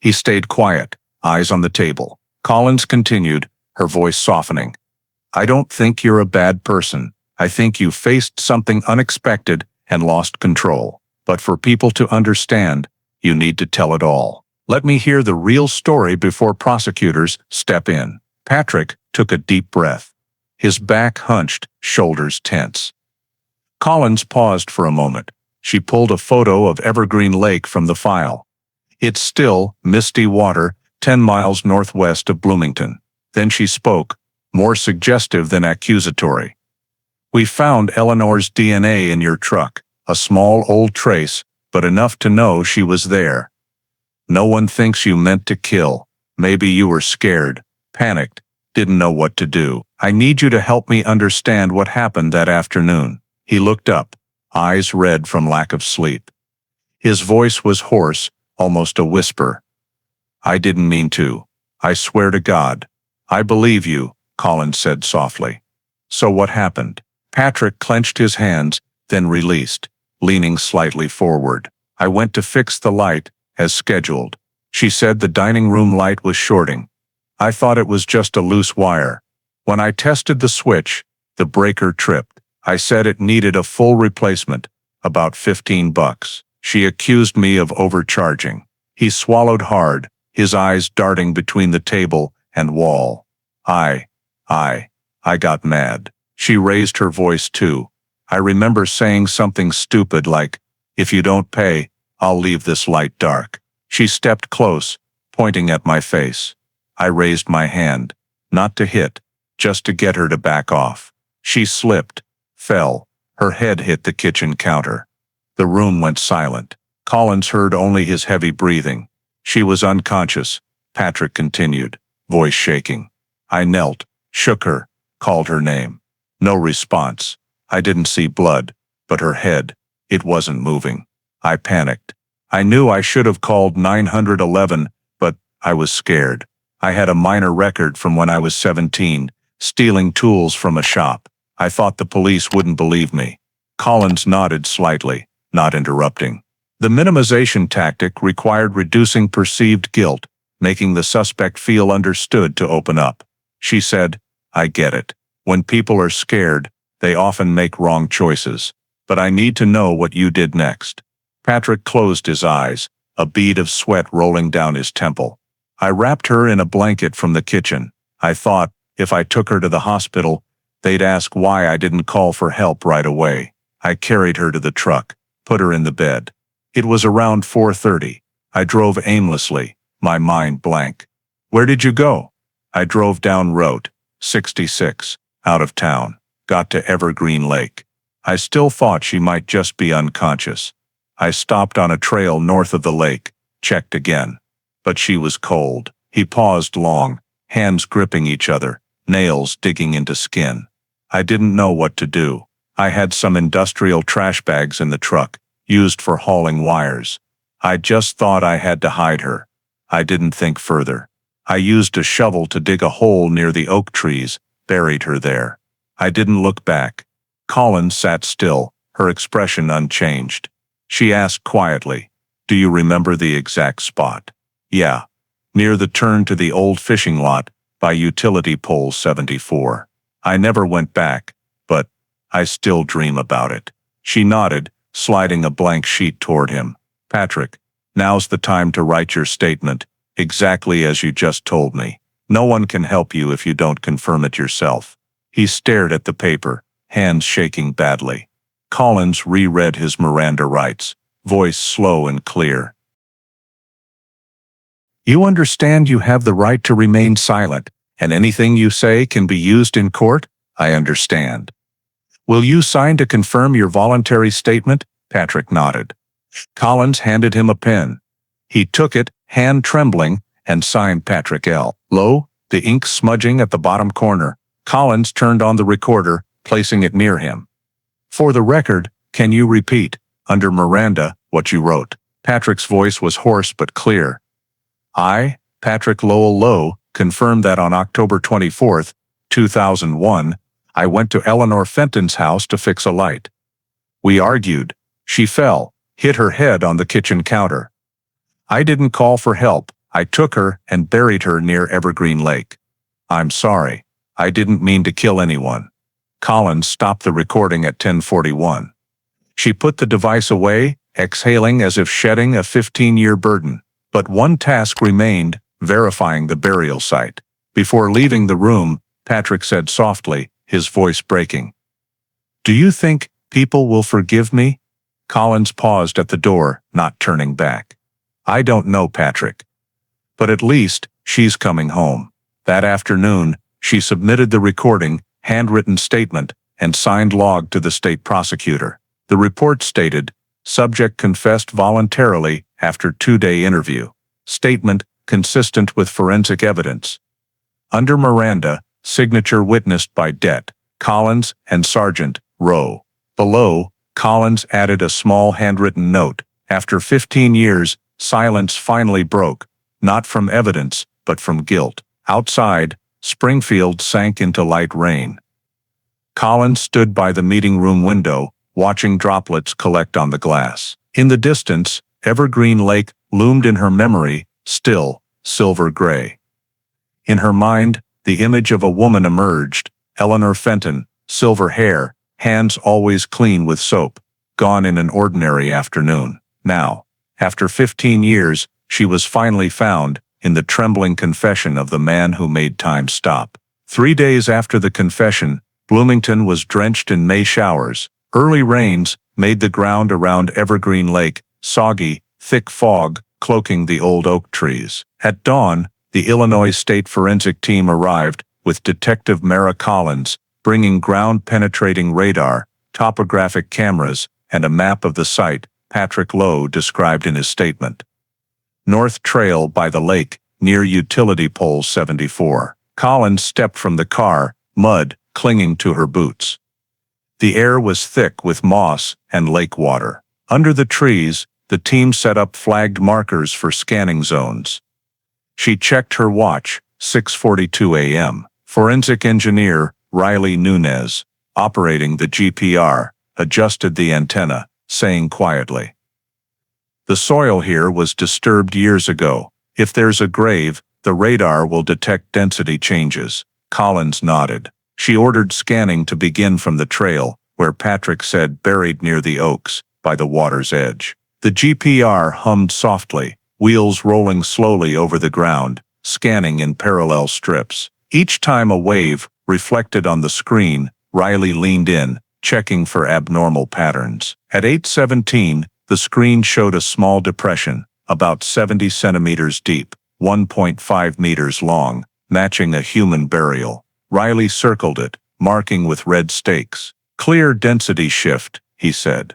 He stayed quiet, eyes on the table. Collins continued, her voice softening. "I don't think you're a bad person. I think you faced something unexpected and lost control. But for people to understand, you need to tell it all. Let me hear the real story before prosecutors step in." Patrick took a deep breath. His back hunched, shoulders tense. Collins paused for a moment. She pulled a photo of Evergreen Lake from the file. It's still, misty water, 10 miles northwest of Bloomington. Then she spoke, more suggestive than accusatory. "We found Eleanor's DNA in your truck, a small old trace, but enough to know she was there. No one thinks you meant to kill. Maybe you were scared, panicked, didn't know what to do. I need you to help me understand what happened that afternoon." He looked up, eyes red from lack of sleep. His voice was hoarse, almost a whisper. "I didn't mean to. I swear to God." "I believe you," Collins said softly. "So what happened?" Patrick clenched his hands, then released, leaning slightly forward. "I went to fix the light, as scheduled. She said the dining room light was shorting. I thought it was just a loose wire. When I tested the switch, the breaker tripped. I said it needed a full replacement, about $15. She accused me of overcharging." He swallowed hard, his eyes darting between the table and wall. I got mad." She raised her voice too. "I remember saying something stupid like, 'If you don't pay, I'll leave this light dark.'" She stepped close, pointing at my face. I raised my hand, not to hit, just to get her to back off. She slipped, fell, her head hit the kitchen counter. The room went silent. Collins heard only his heavy breathing. "She was unconscious," Patrick continued, voice shaking. "I knelt, shook her, called her name. No response. I didn't see blood, but her head, it wasn't moving. I panicked. I knew I should have called 911, but I was scared. I had a minor record from when I was 17, stealing tools from a shop. I thought the police wouldn't believe me." Collins nodded slightly, not interrupting. The minimization tactic required reducing perceived guilt, making the suspect feel understood to open up. She said, "I get it. When people are scared, they often make wrong choices. But I need to know what you did next." Patrick closed his eyes, a bead of sweat rolling down his temple. "I wrapped her in a blanket from the kitchen. I thought, if I took her to the hospital, they'd ask why I didn't call for help right away. I carried her to the truck, put her in the bed. It was around 4:30. I drove aimlessly, my mind blank. Where did you go? I drove down Route 66, out of town, got to Evergreen Lake. I still thought she might just be unconscious. I stopped on a trail north of the lake, checked again. But she was cold." He paused long, hands gripping each other, nails digging into skin. "I didn't know what to do. I had some industrial trash bags in the truck, used for hauling wires. I just thought I had to hide her. I didn't think further. I used a shovel to dig a hole near the oak trees, buried her there. I didn't look back." Collins sat still, her expression unchanged. She asked quietly, "Do you remember the exact spot?" "Yeah. Near the turn to the old fishing lot, by utility pole 74. I never went back, but I still dream about it." She nodded, sliding a blank sheet toward him. "Patrick, now's the time to write your statement, exactly as you just told me. No one can help you if you don't confirm it yourself." He stared at the paper, hands shaking badly. Collins reread his Miranda rights, voice slow and clear. "You understand you have the right to remain silent, and anything you say can be used in court?" "I understand." "Will you sign to confirm your voluntary statement?" Patrick nodded. Collins handed him a pen. He took it, hand trembling, and signed Patrick L. Low, the ink smudging at the bottom corner. Collins turned on the recorder, placing it near him. "For the record, can you repeat, under Miranda, what you wrote?" Patrick's voice was hoarse but clear. "I, Patrick Lowell Lowe, confirm that on October 24, 2001, I went to Eleanor Fenton's house to fix a light. We argued. She fell, hit her head on the kitchen counter. I didn't call for help. I took her and buried her near Evergreen Lake. I'm sorry. I didn't mean to kill anyone." Collins stopped the recording at 10:41. She put the device away, exhaling as if shedding a 15-year burden. But one task remained, verifying the burial site. Before leaving the room, Patrick said softly, his voice breaking, "Do you think people will forgive me?" Collins paused at the door, not turning back. "I don't know, Patrick. But at least, she's coming home." That afternoon, she submitted the recording, handwritten statement, and signed log to the state prosecutor. The report stated, "Subject confessed voluntarily after 2-day interview. Statement consistent with forensic evidence. Under Miranda, signature witnessed by Det. Collins and Sergeant Rowe." Below, Collins added a small handwritten note. After 15 years, silence finally broke, not from evidence, but from guilt. Outside, Springfield sank into light rain. Collins stood by the meeting room window, watching droplets collect on the glass. In the distance, Evergreen Lake loomed in her memory, still, silver gray. In her mind, the image of a woman emerged, Eleanor Fenton, silver hair, hands always clean with soap, gone in an ordinary afternoon. Now, after 15 years, she was finally found, in the trembling confession of the man who made time stop. 3 days after the confession, Bloomington was drenched in May showers. Early rains made the ground around Evergreen Lake soggy, thick fog cloaking the old oak trees. At dawn, the Illinois State Forensic Team arrived, with Detective Mara Collins, bringing ground-penetrating radar, topographic cameras, and a map of the site Patrick Lowe described in his statement. North Trail by the lake, near Utility Pole 74. Collins stepped from the car, mud clinging to her boots. The air was thick with moss and lake water. Under the trees, the team set up flagged markers for scanning zones. She checked her watch, 6:42 a.m. Forensic engineer Riley Nunez, operating the GPR, adjusted the antenna, saying quietly, "The soil here was disturbed years ago. If there's a grave, the radar will detect density changes." Collins nodded. She ordered scanning to begin from the trail, where Patrick said buried near the oaks, by the water's edge. The GPR hummed softly, wheels rolling slowly over the ground, scanning in parallel strips. Each time a wave reflected on the screen, Riley leaned in, checking for abnormal patterns. At 8:17, the screen showed a small depression, about 70 centimeters deep, 1.5 meters long, matching a human burial. Riley circled it, marking with red stakes. "Clear density shift," he said.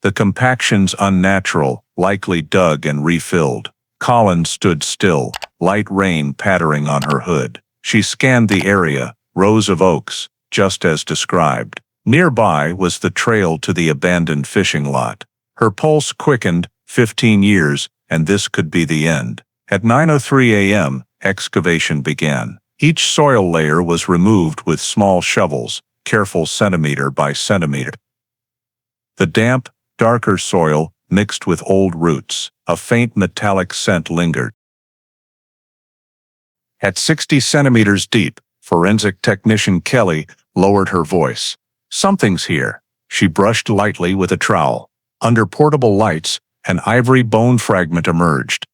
"The compaction's unnatural, likely dug and refilled." Collins stood still, light rain pattering on her hood. She scanned the area, rows of oaks, just as described. Nearby was the trail to the abandoned fishing lot. Her pulse quickened, 15 years, and this could be the end. At 9:03 a.m., excavation began. Each soil layer was removed with small shovels, careful centimeter by centimeter. The damp, darker soil mixed with old roots. A faint metallic scent lingered. At 60 centimeters deep, forensic technician Kelly lowered her voice. "Something's here." She brushed lightly with a trowel. Under portable lights, an ivory bone fragment emerged.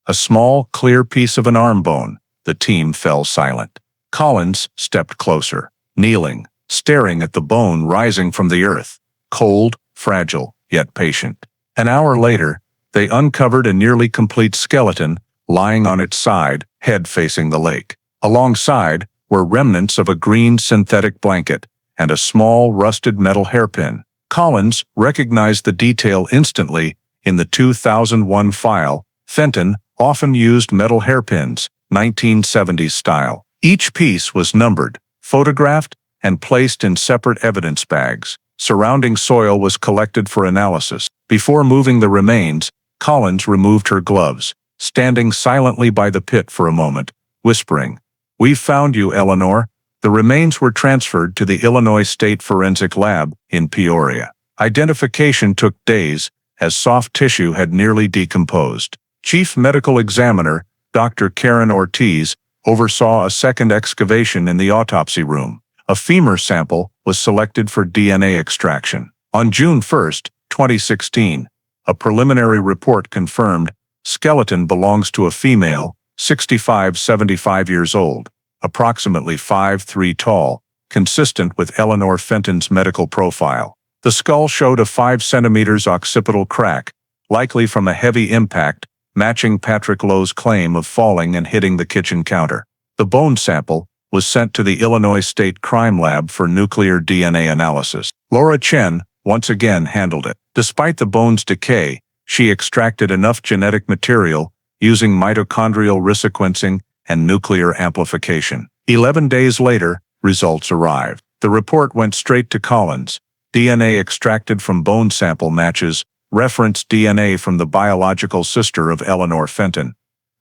A small, clear piece of an arm bone, The team fell silent. Collins stepped closer, kneeling, staring at the bone rising from the earth. Cold, fragile, yet patient. An hour later, they uncovered a nearly complete skeleton lying on its side, head facing the lake. Alongside were remnants of a green synthetic blanket and a small rusted metal hairpin. Collins recognized the detail instantly. In the 2001 file, Fenton often used metal hairpins, 1970s style. Each piece was numbered, photographed, and placed in separate evidence bags. Surrounding soil was collected for analysis. Before moving the remains, Collins removed her gloves, standing silently by the pit for a moment, whispering, "We've found you, Eleanor." The remains were transferred to the Illinois State Forensic Lab in Peoria. Identification took days, as soft tissue had nearly decomposed. Chief Medical Examiner, Dr. Karen Ortiz, oversaw a second excavation in the autopsy room. A femur sample was selected for DNA extraction. On June 1, 2016, a preliminary report confirmed skeleton belongs to a female, 65-75 years old, approximately 5'3" tall, consistent with Eleanor Fenton's medical profile. The skull showed a 5 cm occipital crack, likely from a heavy impact, matching Patrick Lowe's claim of falling and hitting the kitchen counter. The bone sample was sent to the Illinois State Crime Lab for nuclear DNA analysis. Laura Chen once again handled it. Despite the bone's decay, she extracted enough genetic material using mitochondrial resequencing and nuclear amplification. 11 days later, results arrived. The report went straight to Collins. DNA extracted from bone sample matches reference DNA from the biological sister of Eleanor Fenton.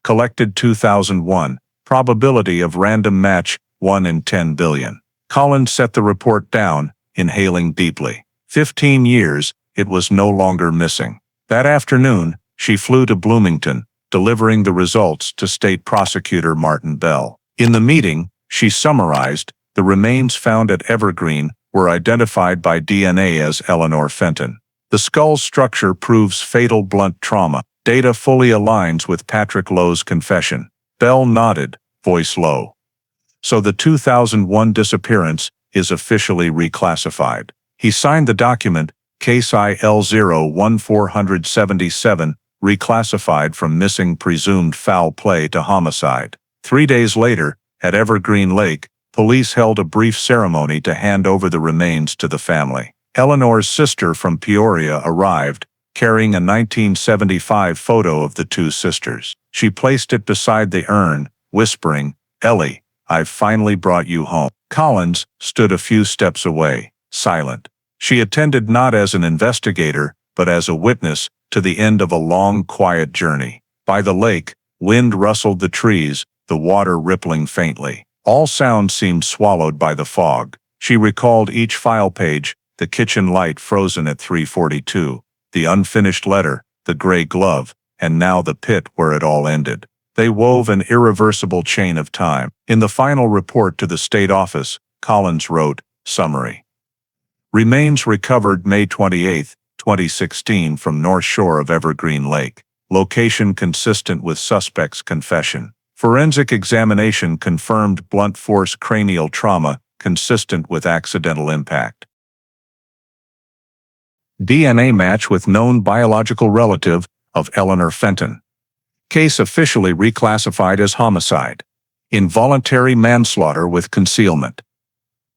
Collected 2001. Probability of random match, 1 in 10 billion. Collins set the report down, inhaling deeply. 15 years, it was no longer missing. That afternoon, she flew to Bloomington, delivering the results to State Prosecutor Martin Bell. In the meeting, she summarized, the remains found at Evergreen were identified by DNA as Eleanor Fenton. The skull's structure proves fatal blunt trauma. Data fully aligns with Patrick Lowe's confession. Bell nodded, voice low. So the 2001 disappearance is officially reclassified. He signed the document, Case IL-01477, reclassified from missing presumed foul play to homicide. 3 days later, at Evergreen Lake, police held a brief ceremony to hand over the remains to the family. Eleanor's sister from Peoria arrived, carrying a 1975 photo of the two sisters. She placed it beside the urn, whispering, "Ellie, I've finally brought you home." Collins stood a few steps away, silent. She attended not as an investigator, but as a witness to the end of a long, quiet journey. By the lake, wind rustled the trees, the water rippling faintly. All sound seemed swallowed by the fog. She recalled each file page, the kitchen light frozen at 3:42, the unfinished letter, the gray glove, and now the pit where it all ended. They wove an irreversible chain of time. In the final report to the state office, Collins wrote, Summary. Remains recovered May 28, 2016 from north shore of Evergreen Lake. Location consistent with suspect's confession. Forensic examination confirmed blunt force cranial trauma consistent with accidental impact. DNA match with known biological relative of Eleanor Fenton. Case officially reclassified as homicide. Involuntary manslaughter with concealment.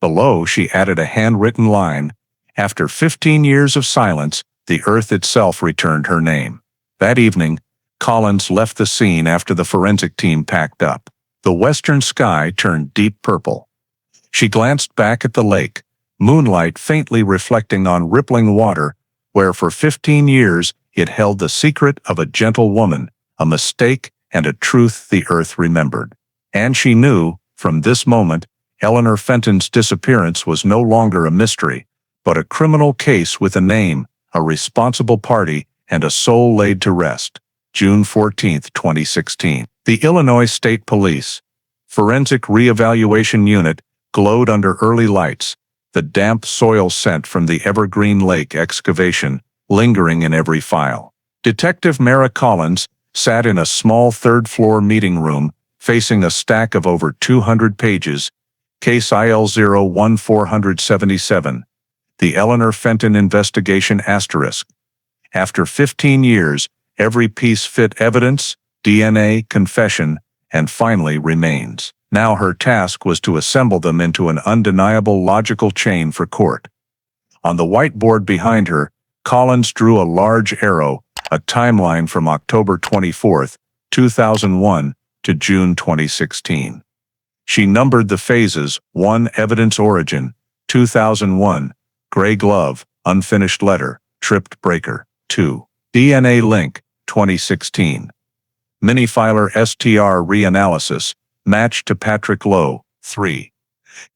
Below, she added a handwritten line, "After 15 years of silence, the earth itself returned her name." That evening, Collins left the scene after the forensic team packed up. The western sky turned deep purple. She glanced back at the lake, moonlight faintly reflecting on rippling water, where for 15 years it held the secret of a gentle woman, a mistake, and a truth the earth remembered. And she knew, from this moment, Eleanor Fenton's disappearance was no longer a mystery, but a criminal case with a name, a responsible party, and a soul laid to rest. June 14, 2016. The Illinois State Police Forensic Reevaluation Unit glowed under early lights, the damp soil scent from the Evergreen Lake excavation lingering in every file. Detective Mara Collins sat in a small third-floor meeting room, facing a stack of over 200 pages. Case IL-01477. The Eleanor Fenton Investigation ***. After 15 years, every piece fit evidence, DNA, confession, and finally remains. Now her task was to assemble them into an undeniable logical chain for court. On the whiteboard behind her, Collins drew a large arrow, a timeline from October 24, 2001 to June 2016. She numbered the phases: 1. Evidence origin, 2001, gray glove, unfinished letter, tripped breaker. 2. DNA link, 2016. Minifiler STR reanalysis, match to Patrick Lowe. 3.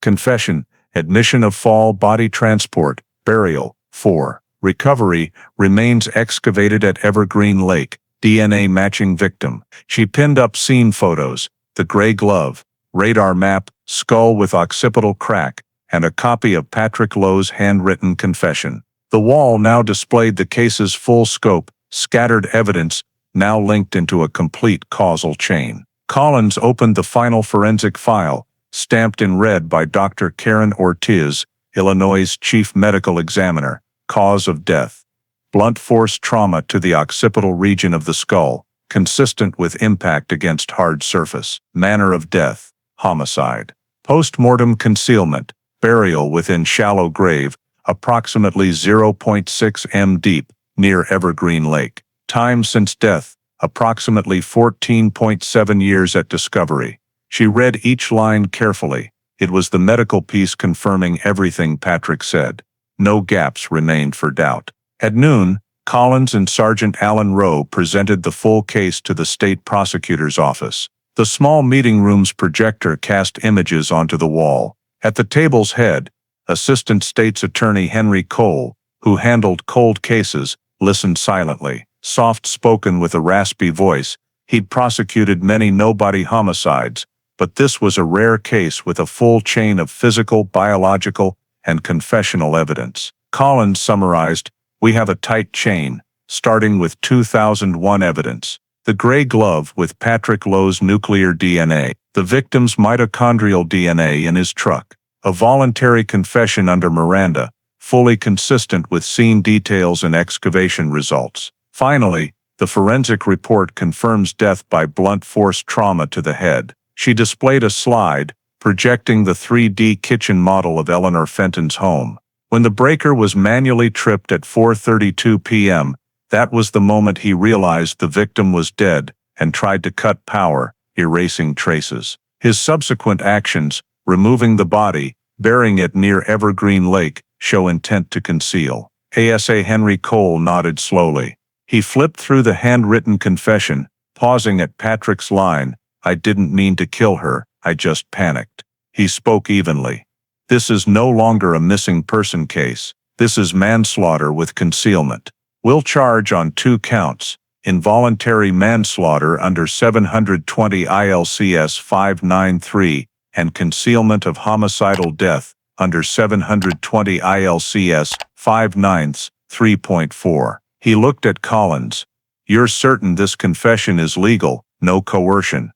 Confession, admission of fall body transport, burial. 4. Recovery, remains excavated at Evergreen Lake, DNA matching victim. She pinned up scene photos, the gray glove, radar map, skull with occipital crack, and a copy of Patrick Lowe's handwritten confession. The wall now displayed the case's full scope, scattered evidence, now linked into a complete causal chain. Collins opened the final forensic file, stamped in red by Dr. Karen Ortiz, Illinois' chief medical examiner. Cause of death: blunt force trauma to the occipital region of the skull, consistent with impact against hard surface. Manner of death: homicide. Post-mortem concealment: burial within shallow grave, approximately 0.6 m deep, near Evergreen Lake. Time since death: approximately 14.7 years at discovery. She read each line carefully. It was the medical piece confirming everything Patrick said. No gaps remained for doubt. At noon, Collins and Sergeant Alan Rowe presented the full case to the state prosecutor's office. The small meeting room's projector cast images onto the wall. At the table's head, Assistant State's Attorney Henry Cole, who handled cold cases, listened silently. Soft-spoken with a raspy voice, he'd prosecuted many nobody homicides, but this was a rare case with a full chain of physical, biological, and confessional evidence. Collins summarized, "We have a tight chain, starting with 2001 evidence. The gray glove with Patrick Lowe's nuclear DNA, the victim's mitochondrial DNA in his truck, a voluntary confession under Miranda, fully consistent with scene details and excavation results. Finally, the forensic report confirms death by blunt force trauma to the head." She displayed a slide, projecting the 3D kitchen model of Eleanor Fenton's home. When the breaker was manually tripped at 4:32 p.m., that was the moment he realized the victim was dead and tried to cut power, erasing traces. His subsequent actions, removing the body, burying it near Evergreen Lake, show intent to conceal. ASA Henry Cole nodded slowly. He flipped through the handwritten confession, pausing at Patrick's line, "I didn't mean to kill her, I just panicked." He spoke evenly. "This is no longer a missing person case. This is manslaughter with concealment. We'll charge on 2 counts, involuntary manslaughter under 720 ILCS 593 and concealment of homicidal death under 720 ILCS 5/9 3.4. He looked at Collins. "You're certain this confession is legal, no coercion?"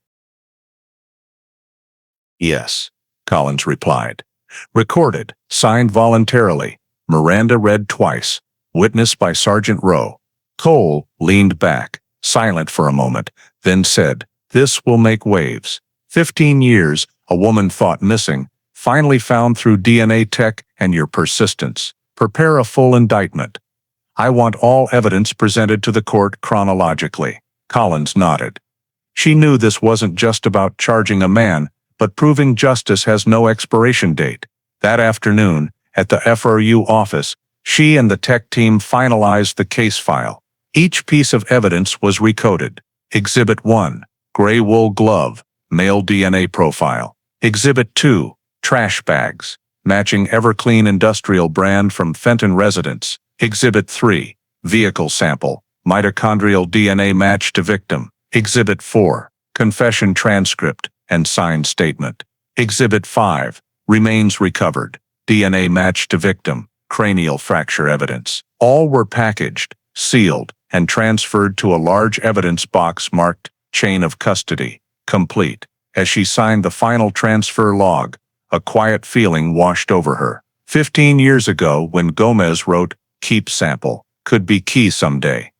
"Yes," Collins replied. "Recorded, signed voluntarily." Miranda read twice. Witnessed by Sergeant Rowe. Cole leaned back, silent for a moment, then said, "This will make waves. 15 years, a woman thought missing, finally found through DNA tech and your persistence. Prepare a full indictment. I want all evidence presented to the court chronologically." Collins nodded. She knew this wasn't just about charging a man, but proving justice has no expiration date. That afternoon, at the FRU office, she and the tech team finalized the case file. Each piece of evidence was recoded. Exhibit 1, gray wool glove, male DNA profile. Exhibit 2, trash bags, matching Everclean industrial brand from Fenton residence. Exhibit 3, vehicle sample, mitochondrial DNA match to victim. Exhibit 4, confession transcript and signed statement. Exhibit 5, remains recovered, DNA match to victim, cranial fracture evidence. All were packaged, sealed, and transferred to a large evidence box marked chain of custody, complete. As she signed the final transfer log, a quiet feeling washed over her. 15 years ago, when Gomez wrote, "Keep sample, could be key someday,"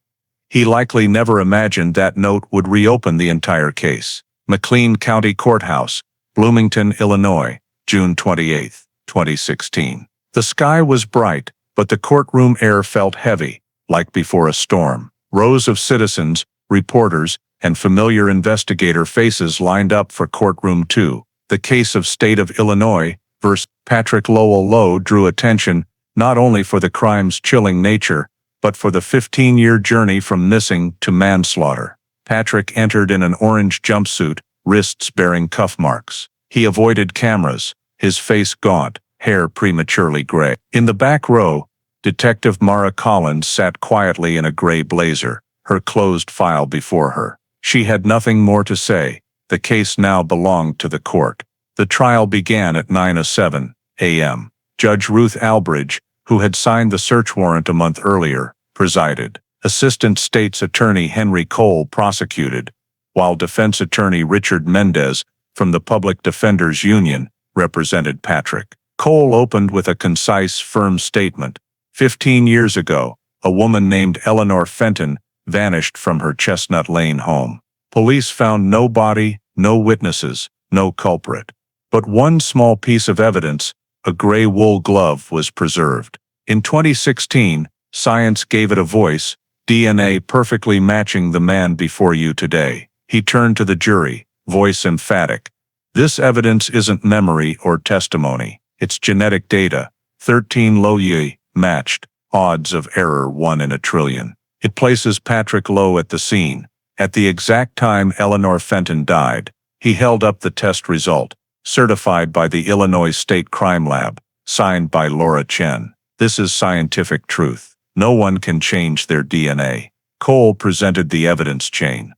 he likely never imagined that note would reopen the entire case. McLean County Courthouse, Bloomington, Illinois, June 28, 2016. The sky was bright, but the courtroom air felt heavy, like before a storm. Rows of citizens, reporters, and familiar investigator faces lined up for courtroom 2. The case of State of Illinois versus Patrick Lowell Lowe drew attention not only for the crime's chilling nature, but for the 15-year journey from missing to manslaughter. Patrick entered in an orange jumpsuit, wrists bearing cuff marks. He avoided cameras, his face gaunt, hair prematurely gray. In the back row, Detective Mara Collins sat quietly in a gray blazer, her closed file before her. She had nothing more to say. The case now belonged to the court. The trial began at 9:07 a.m. Judge Ruth Albridge, who had signed the search warrant a month earlier, presided. Assistant State's Attorney Henry Cole prosecuted, while Defense Attorney Richard Mendez from the Public Defenders Union represented Patrick. Cole opened with a concise, firm statement. 15 years ago, a woman named Eleanor Fenton vanished from her Chestnut Lane home. Police found no body, no witnesses, no culprit. But one small piece of evidence, a gray wool glove, was preserved. In 2016, science gave it a voice, DNA perfectly matching the man before you today. He turned to the jury, voice emphatic. This evidence isn't memory or testimony. It's genetic data. 13 Lowe matched. Odds of error 1 in a trillion. It places Patrick Lowe at the scene, at the exact time Eleanor Fenton died. He held up the test result, certified by the Illinois State Crime Lab, signed by Laura Chen. This is scientific truth. No one can change their DNA. Cole presented the evidence chain.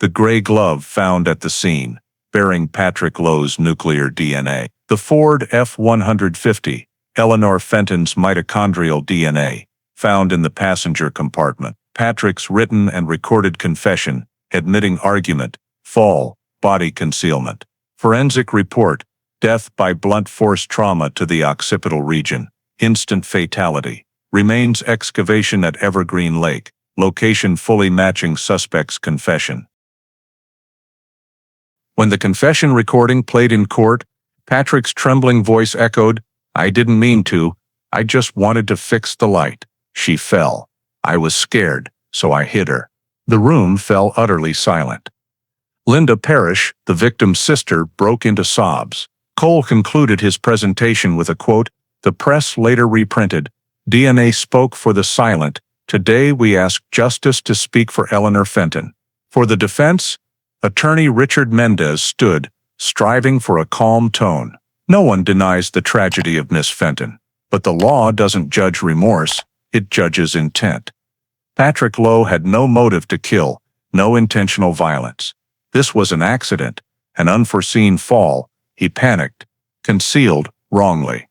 The gray glove found at the scene, bearing Patrick Lowe's nuclear DNA. The Ford F-150, Eleanor Fenton's mitochondrial DNA, found in the passenger compartment. Patrick's written and recorded confession, admitting argument, fall, body concealment. Forensic report, death by blunt force trauma to the occipital region, instant fatality. Remains excavation at Evergreen Lake, location fully matching suspect's confession. When the confession recording played in court, Patrick's trembling voice echoed, "I didn't mean to. I just wanted to fix the light. She fell. I was scared, so I hit her." The room fell utterly silent. Linda Parrish, the victim's sister, broke into sobs. Cole concluded his presentation with a quote, "The press later reprinted, DNA spoke for the silent. Today we ask justice to speak for Eleanor Fenton." For the defense, Attorney Richard Mendez stood, striving for a calm tone. No one denies the tragedy of Miss Fenton, but the law doesn't judge remorse, it judges intent. Patrick Lowe had no motive to kill, no intentional violence. This was an accident, an unforeseen fall. He panicked, concealed, wrongly.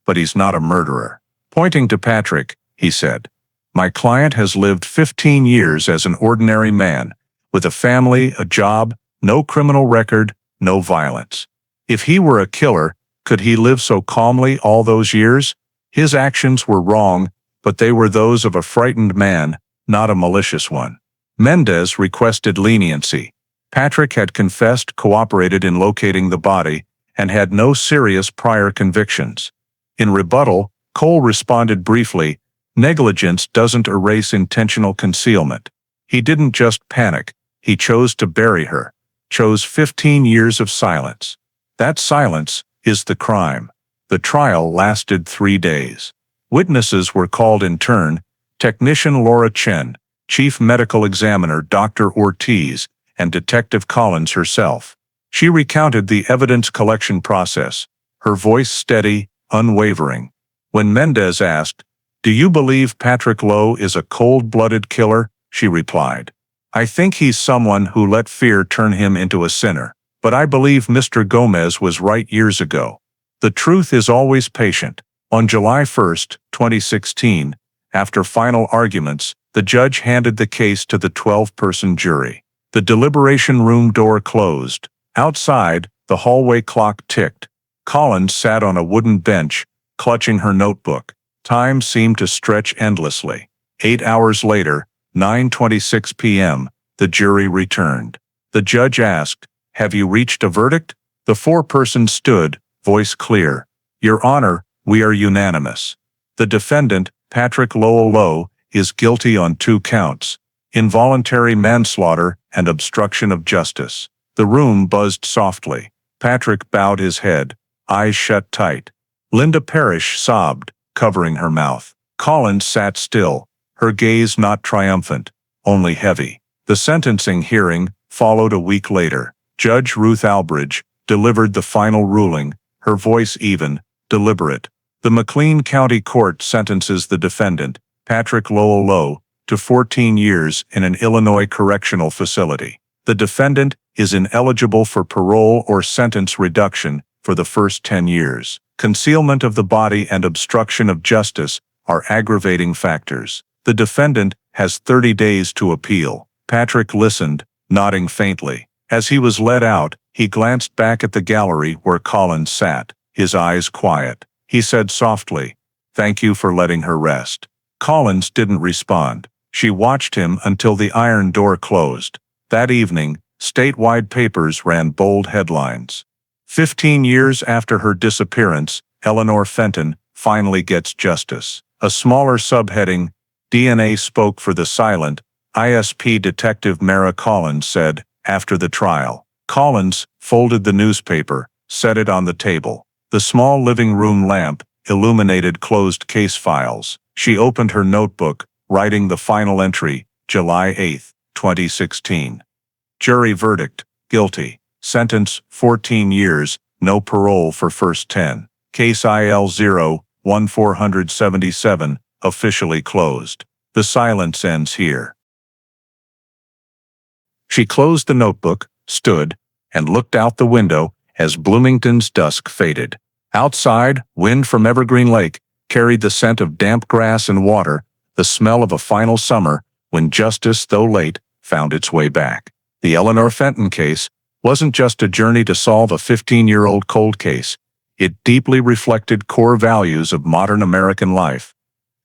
But he's not a murderer. Pointing to Patrick, he said, "My client has lived 15 years as an ordinary man, with a family, a job, no criminal record, no violence. If he were a killer, could he live so calmly all those years? His actions were wrong, but they were those of a frightened man, not a malicious one." Mendez requested leniency. Patrick had confessed, cooperated in locating the body, and had no serious prior convictions. In rebuttal, Cole responded briefly, "Negligence doesn't erase intentional concealment." He didn't just panic, he chose to bury her, chose 15 years of silence. That silence is the crime. The trial lasted 3 days. Witnesses were called in turn: Technician Laura Chen, Chief Medical Examiner Dr. Ortiz, and Detective Collins herself. She recounted the evidence collection process, her voice steady, unwavering. When Mendez asked, "Do you believe Patrick Lowe is a cold-blooded killer?" she replied, "I think he's someone who let fear turn him into a sinner. But I believe Mr. Gomez was right years ago. The truth is always patient." On July 1, 2016, after final arguments, the judge handed the case to the 12-person jury. The deliberation room door closed. Outside, the hallway clock ticked. Collins sat on a wooden bench, clutching her notebook. Time seemed to stretch endlessly. 8 hours later, 9:26 p.m., the jury returned. The judge asked, "Have you reached a verdict?" The foreperson stood, voice clear. "Your Honor, we are unanimous. The defendant, Patrick Lowell Lowe, is guilty on 2 counts: involuntary manslaughter and obstruction of justice." The room buzzed softly. Patrick bowed his head, eyes shut tight. Linda Parrish sobbed, covering her mouth. Collins sat still, her gaze not triumphant, only heavy. The sentencing hearing followed a week later. Judge Ruth Albridge delivered the final ruling, her voice even, deliberate. The McLean County Court sentences the defendant, Patrick Lowell Lowe, to 14 years in an Illinois correctional facility. The defendant is ineligible for parole or sentence reduction for the first 10 years. Concealment of the body and obstruction of justice are aggravating factors. The defendant has 30 days to appeal. Patrick listened, nodding faintly. As he was led out, he glanced back at the gallery where Collins sat, his eyes quiet. He said softly, "Thank you for letting her rest." Collins didn't respond. She watched him until the iron door closed. That evening, statewide papers ran bold headlines. 15 years after her disappearance, Eleanor Fenton finally gets justice. A smaller subheading, DNA spoke for the silent, ISP Detective Mara Collins said, after the trial. Collins folded the newspaper, set it on the table. The small living room lamp illuminated closed case files. She opened her notebook, writing the final entry, July 8, 2016. Jury verdict, guilty. Sentence, 14 years, no parole for first 10. Case IL 0-1477, officially closed. The silence ends here. She closed the notebook, stood, and looked out the window as Bloomington's dusk faded. Outside, wind from Evergreen Lake carried the scent of damp grass and water, the smell of a final summer when justice, though late, found its way back. The Eleanor Fenton case wasn't just a journey to solve a 15-year-old cold case. It deeply reflected core values of modern American life: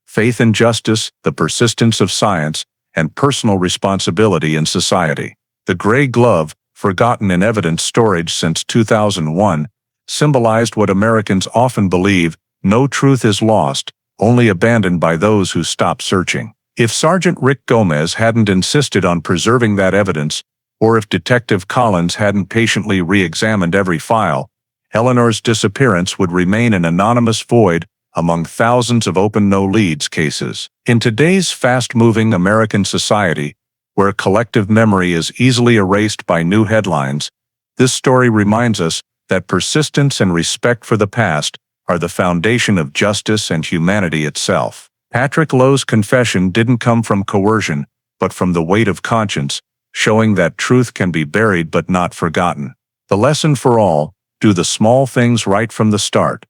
faith in justice, the persistence of science, and personal responsibility in society. The gray glove, forgotten in evidence storage since 2001, symbolized what Americans often believe: no truth is lost, only abandoned by those who stop searching. If Sergeant Rick Gomez hadn't insisted on preserving that evidence, or if Detective Collins hadn't patiently re-examined every file, Eleanor's disappearance would remain an anonymous void among thousands of open no-leads cases. In today's fast-moving American society, where collective memory is easily erased by new headlines, this story reminds us that persistence and respect for the past are the foundation of justice and humanity itself. Patrick Lowe's confession didn't come from coercion, but from the weight of conscience, showing that truth can be buried but not forgotten. The lesson for all: do the small things right from the start.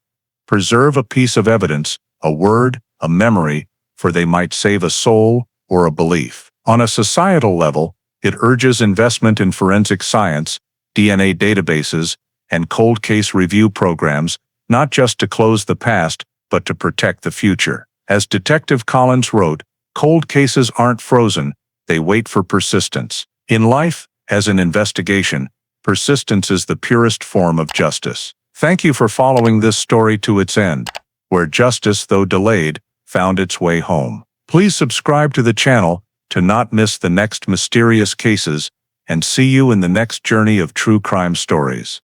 Preserve a piece of evidence, a word, a memory, for they might save a soul or a belief. On a societal level, it urges investment in forensic science, DNA databases, and cold case review programs, not just to close the past, but to protect the future. As Detective Collins wrote, cold cases aren't frozen, they wait for persistence. In life, as in investigation, persistence is the purest form of justice. Thank you for following this story to its end, where justice, though delayed, found its way home. Please subscribe to the channel to not miss the next mysterious cases, and see you in the next journey of true crime stories.